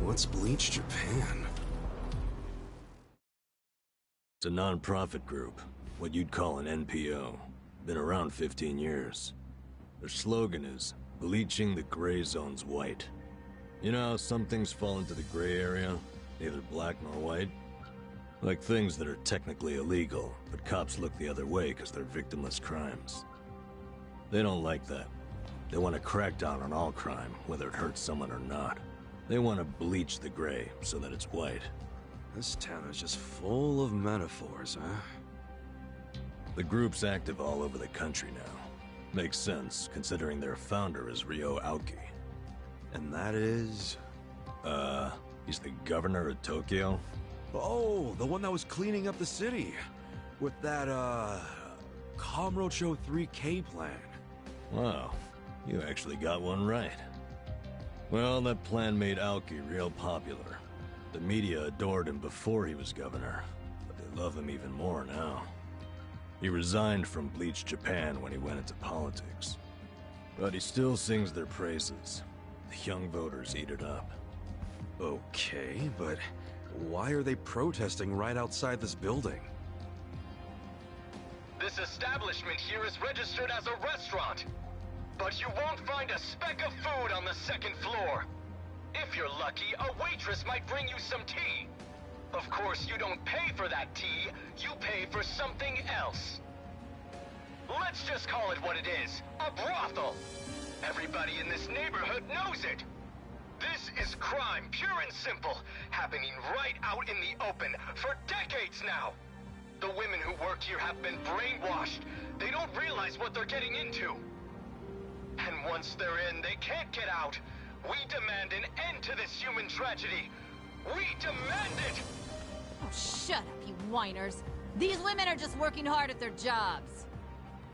What's Bleach Japan? It's a non-profit group, what you'd call an NPO. Been around 15 years. Their slogan is, bleaching the gray zones white. You know how some things fall into the gray area, neither black nor white? Like things that are technically illegal, but cops look the other way because they're victimless crimes. They don't like that. They want to crack down on all crime, whether it hurts someone or not. They want to bleach the gray so that it's white. This town is just full of metaphors, huh? The group's active all over the country now. Makes sense, considering their founder is Ryo Aoki. And that is... He's the governor of Tokyo? Oh, the one that was cleaning up the city. With that, Kamurocho 3K plan. Wow, you actually got one right. Well, that plan made Aoki real popular. The media adored him before he was governor, but they love him even more now. He resigned from Bleach Japan when he went into politics. But he still sings their praises. The young voters eat it up. Okay, but why are they protesting right outside this building? This establishment here is registered as a restaurant, but you won't find a speck of food on the second floor. If you're lucky, a waitress might bring you some tea. Of course, you don't pay for that tea, you pay for something else. Let's just call it what it is, a brothel. Everybody in this neighborhood knows it. This is crime, pure and simple, happening right out in the open for decades now. The women who work here have been brainwashed. They don't realize what they're getting into. And once they're in, they can't get out. We demand an end to this human tragedy. We demand it! Oh, shut up, you whiners. These women are just working hard at their jobs.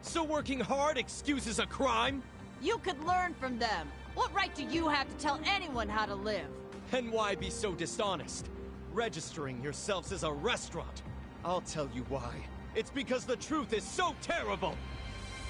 So working hard excuses a crime? You could learn from them. What right do you have to tell anyone how to live? And why be so dishonest? Registering yourselves as a restaurant. I'll tell you why. It's because the truth is so terrible!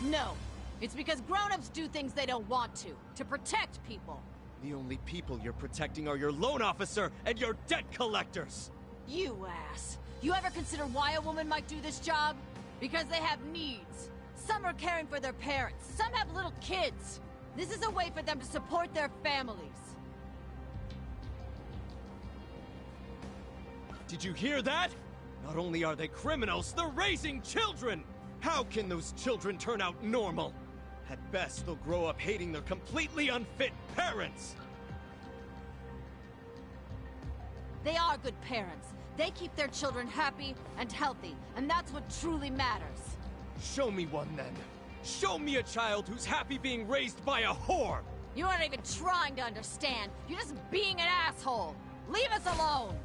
No. It's because grown-ups do things they don't want to protect people. The only people you're protecting are your loan officer and your debt collectors! You ass. You ever consider why a woman might do this job? Because they have needs. Some are caring for their parents. Some have little kids. This is a way for them to support their families. Did you hear that? Not only are they criminals, they're raising children! How can those children turn out normal? At best, they'll grow up hating their completely unfit parents! They are good parents. They keep their children happy and healthy, and that's what truly matters. Show me one, then. Show me a child who's happy being raised by a whore! You aren't even trying to understand. You're just being an asshole. Leave us alone!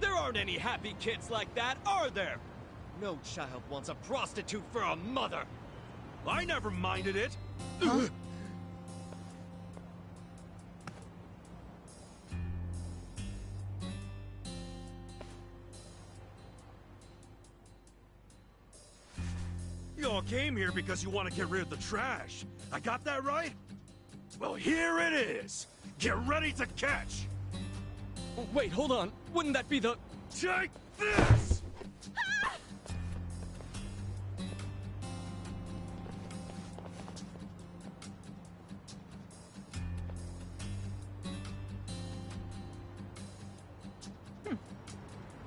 There aren't any happy kids like that, are there? No child wants a prostitute for a mother! I never minded it! Huh? You all came here because you want to get rid of the trash. I got that right? Well, here it is. Get ready to catch. Wait, hold on. Wouldn't that be the... Take this!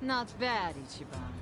Not bad, Ichiban.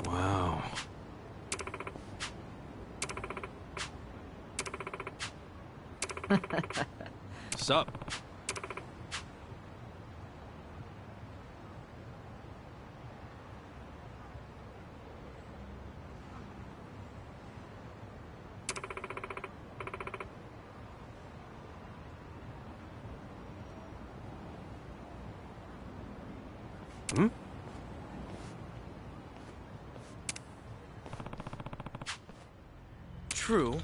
Wow. Sup? Hmm? True.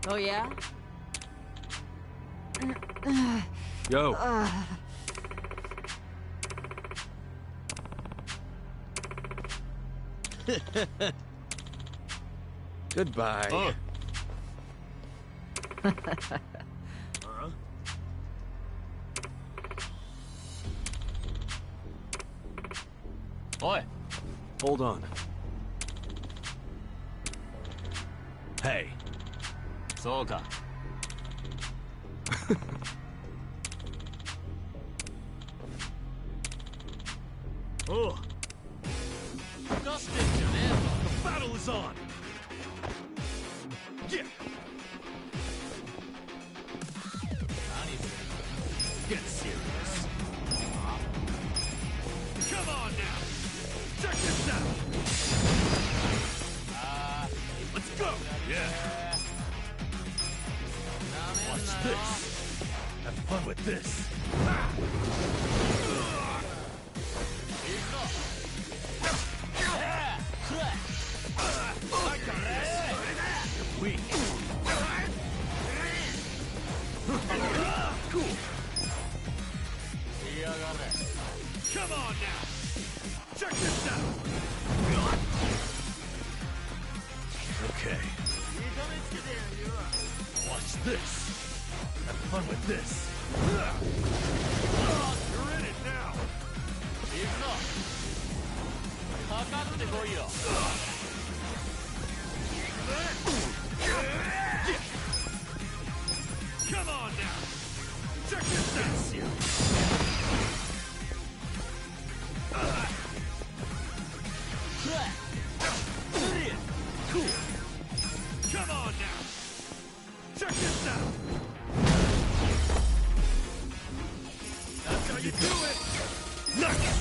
Oh, yeah? Yo. Goodbye. Oi! Hold on. Hey. そうか。Oh! The battle is on! Yeah! Get serious. Come on now! Check this out! Let's go! Yeah! Watch this! Have fun with this! I got this! You're weak. Cool. on now! Check this out! Okay. Watch this! Have fun with this! You're in it now! Come on now! Check this out! Cool! Come on now! Check this out! That's how you do it! Nice!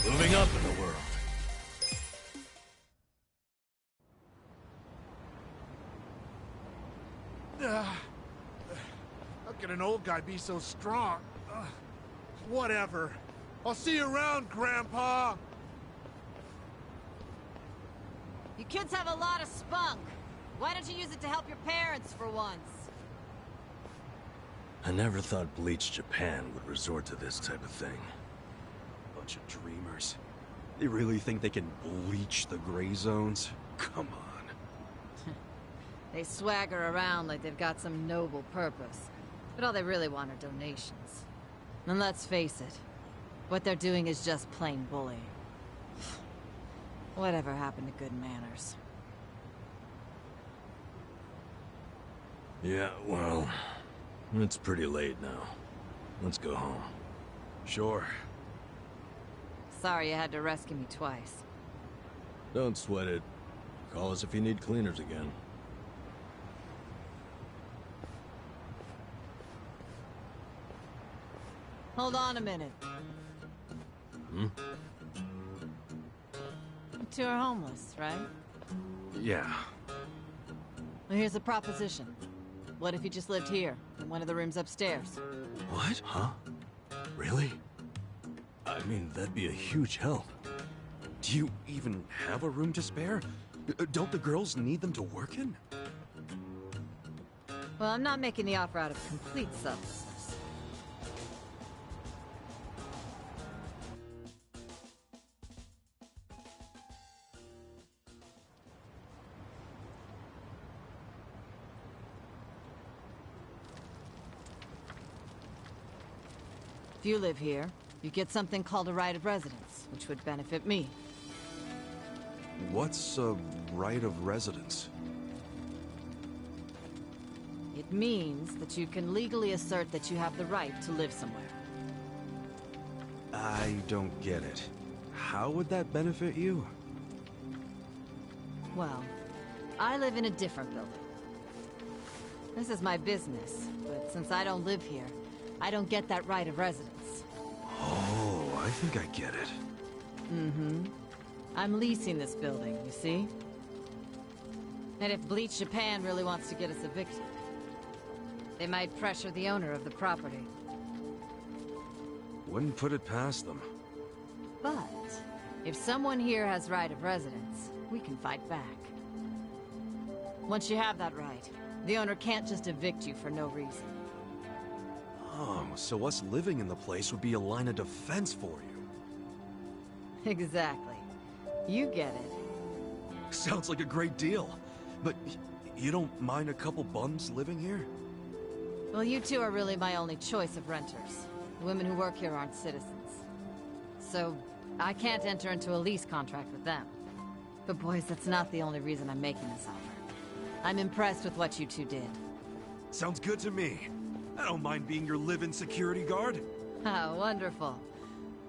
Moving up in the world. How can an old guy be so strong? Whatever. I'll see you around, Grandpa! You kids have a lot of spunk. Why don't you use it to help your parents for once? I never thought Bleach Japan would resort to this type of thing. Bunch of dreamers. They really think they can bleach the gray zones? Come on. They swagger around like they've got some noble purpose. But all they really want are donations. And let's face it, what they're doing is just plain bullying. Whatever happened to good manners? Yeah, well, it's pretty late now. Let's go home. Sure. Sorry you had to rescue me twice. Don't sweat it. Call us if you need cleaners again. Hold on a minute. You two are homeless, right? Yeah. Well, here's a proposition. What if you just lived here, in one of the rooms upstairs? What? Huh? Really? I mean, that'd be a huge help. Do you even have a room to spare? Don't the girls need them to work in? Well, I'm not making the offer out of complete selflessness. If you live here, you get something called a right of residence, which would benefit me. What's a right of residence? It means that you can legally assert that you have the right to live somewhere. I don't get it. How would that benefit you? Well, I live in a different building. This is my business, but since I don't live here, I don't get that right of residence. Oh, I think I get it. Mm-hmm. I'm leasing this building, you see? And if Bleach Japan really wants to get us evicted, they might pressure the owner of the property. Wouldn't put it past them. But if someone here has right of residence, we can fight back. Once you have that right, the owner can't just evict you for no reason. Oh, so us living in the place would be a line of defense for you. Exactly. You get it. Sounds like a great deal. But you don't mind a couple bums living here? Well, you two are really my only choice of renters. The women who work here aren't citizens. So, I can't enter into a lease contract with them. But boys, that's not the only reason I'm making this offer. I'm impressed with what you two did. Sounds good to me. I don't mind being your live-in security guard. Ah, wonderful.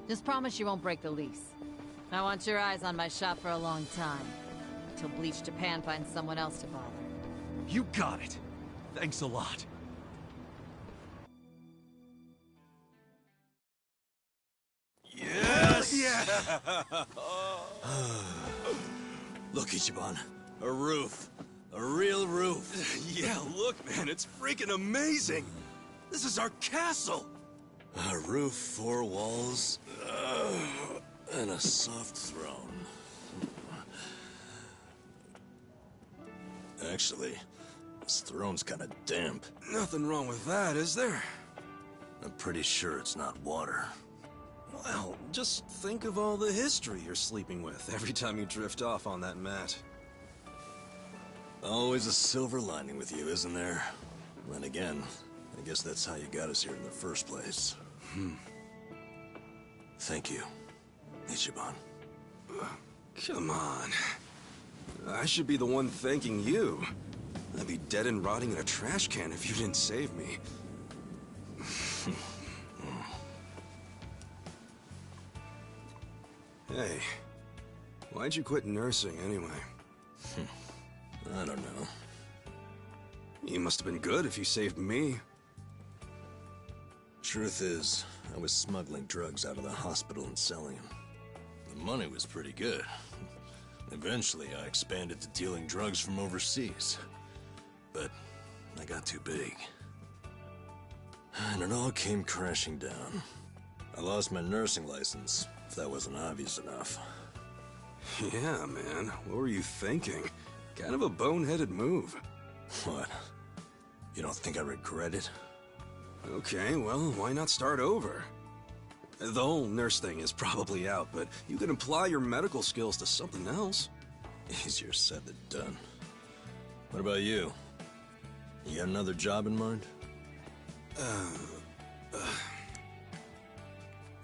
Just promise you won't break the lease. I want your eyes on my shop for a long time. Until Bleach Japan finds someone else to bother. You got it. Thanks a lot. Yes! Yeah! Look, Ichiban. A roof. A real roof. Yeah, look, man, it's freaking amazing. This is our castle. A roof, 4 walls, and a soft throne. Actually, this throne's kind of damp. Nothing wrong with that, is there? I'm pretty sure it's not water. Well, just think of all the history you're sleeping with every time you drift off on that mat. Always a silver lining with you, isn't there? Then again, I guess that's how you got us here in the first place. Thank you, Ichiban. Come on. I should be the one thanking you. I'd be dead and rotting in a trash can if you didn't save me. Hey, why'd you quit nursing anyway? I don't know. You must have been good if you saved me. Truth is, I was smuggling drugs out of the hospital and selling them. The money was pretty good. Eventually, I expanded to dealing drugs from overseas. But I got too big. And it all came crashing down. I lost my nursing license, if that wasn't obvious enough. Yeah, man. What were you thinking? Kind of a boneheaded move. What? You don't think I regret it? Okay, well, why not start over? The whole nurse thing is probably out, but you can apply your medical skills to something else. Easier said than done. What about you? You got another job in mind?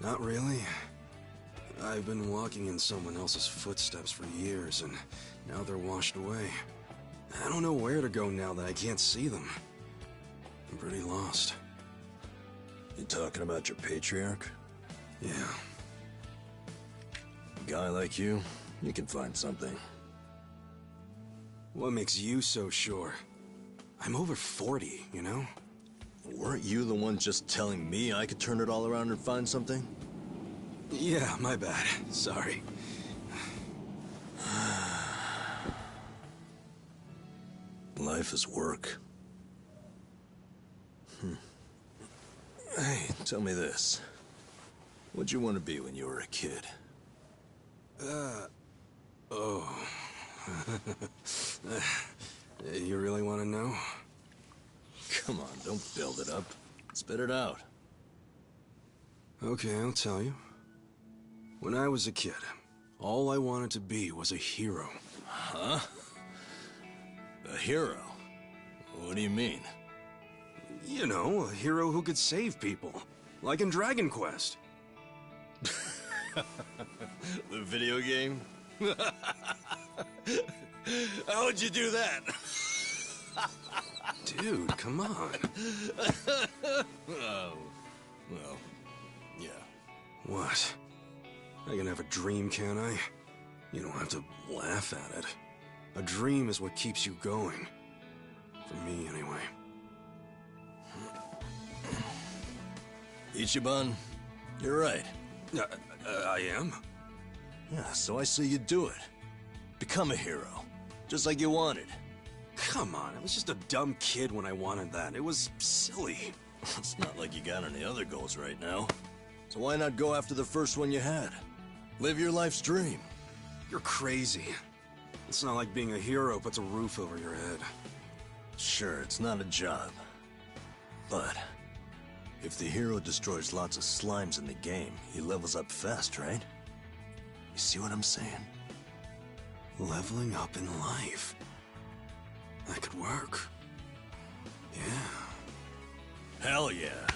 Not really. I've been walking in someone else's footsteps for years, and now they're washed away. I don't know where to go now that I can't see them. I'm pretty lost. You talking about your patriarch? Yeah. A guy like you can find something. What makes you so sure? I'm over 40, you know? Weren't you the one just telling me I could turn it all around and find something? Yeah, my bad. Sorry. Life is work. Hey, tell me this. What'd you want to be when you were a kid? Oh. You really want to know? Come on, don't build it up. Spit it out. Okay, I'll tell you. When I was a kid, all I wanted to be was a hero. Huh? A hero? What do you mean? You know, a hero who could save people. Like in Dragon Quest. The video game? How'd you do that? Dude, come on. Oh, well, yeah. What? I can have a dream, can I? You don't have to laugh at it. A dream is what keeps you going. For me, anyway. Ichiban, you're right. I am? Yeah, so I say you do it. Become a hero. Just like you wanted. Come on, I was just a dumb kid when I wanted that. It was silly. It's not like you got any other goals right now. So why not go after the first one you had? Live your life's dream. You're crazy. It's not like being a hero puts a roof over your head. Sure, it's not a job. But if the hero destroys lots of slimes in the game, he levels up fast, right? You see what I'm saying? Leveling up in life. That could work. Yeah. Hell yeah.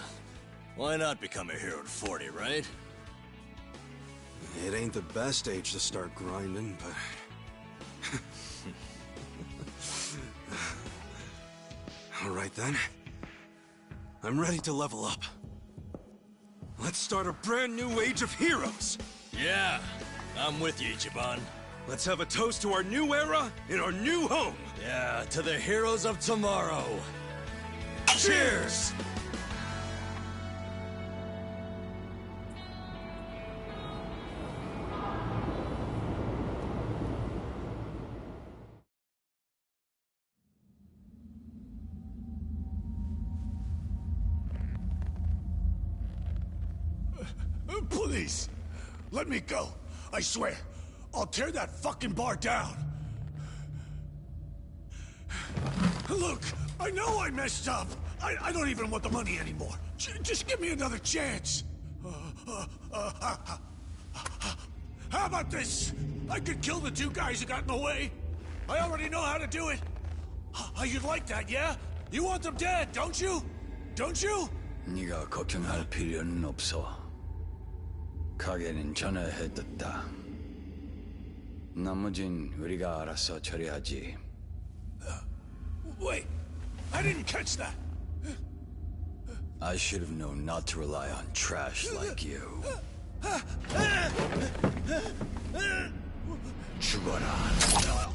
Why not become a hero at 40, right? It ain't the best age to start grinding, but... All right then. I'm ready to level up. Let's start a brand new age of heroes! Yeah, I'm with you, Ichiban. Let's have a toast to our new era in our new home! Yeah, to the heroes of tomorrow. Cheers! Please, let me go. I swear, I'll tear that fucking bar down. Look, I know I messed up. I don't even want the money anymore. Just give me another chance. How about this? I could kill the two guys who got in the way. I already know how to do it. You'd like that, yeah? You want them dead, don't you? Don't you? 네가 걱정할 필요는 없어. 가게는 전화해뒀다. 나머진 우리가 알아서 처리하지. Wait, I didn't catch that. I should have known not to rely on trash like you. 죽어라.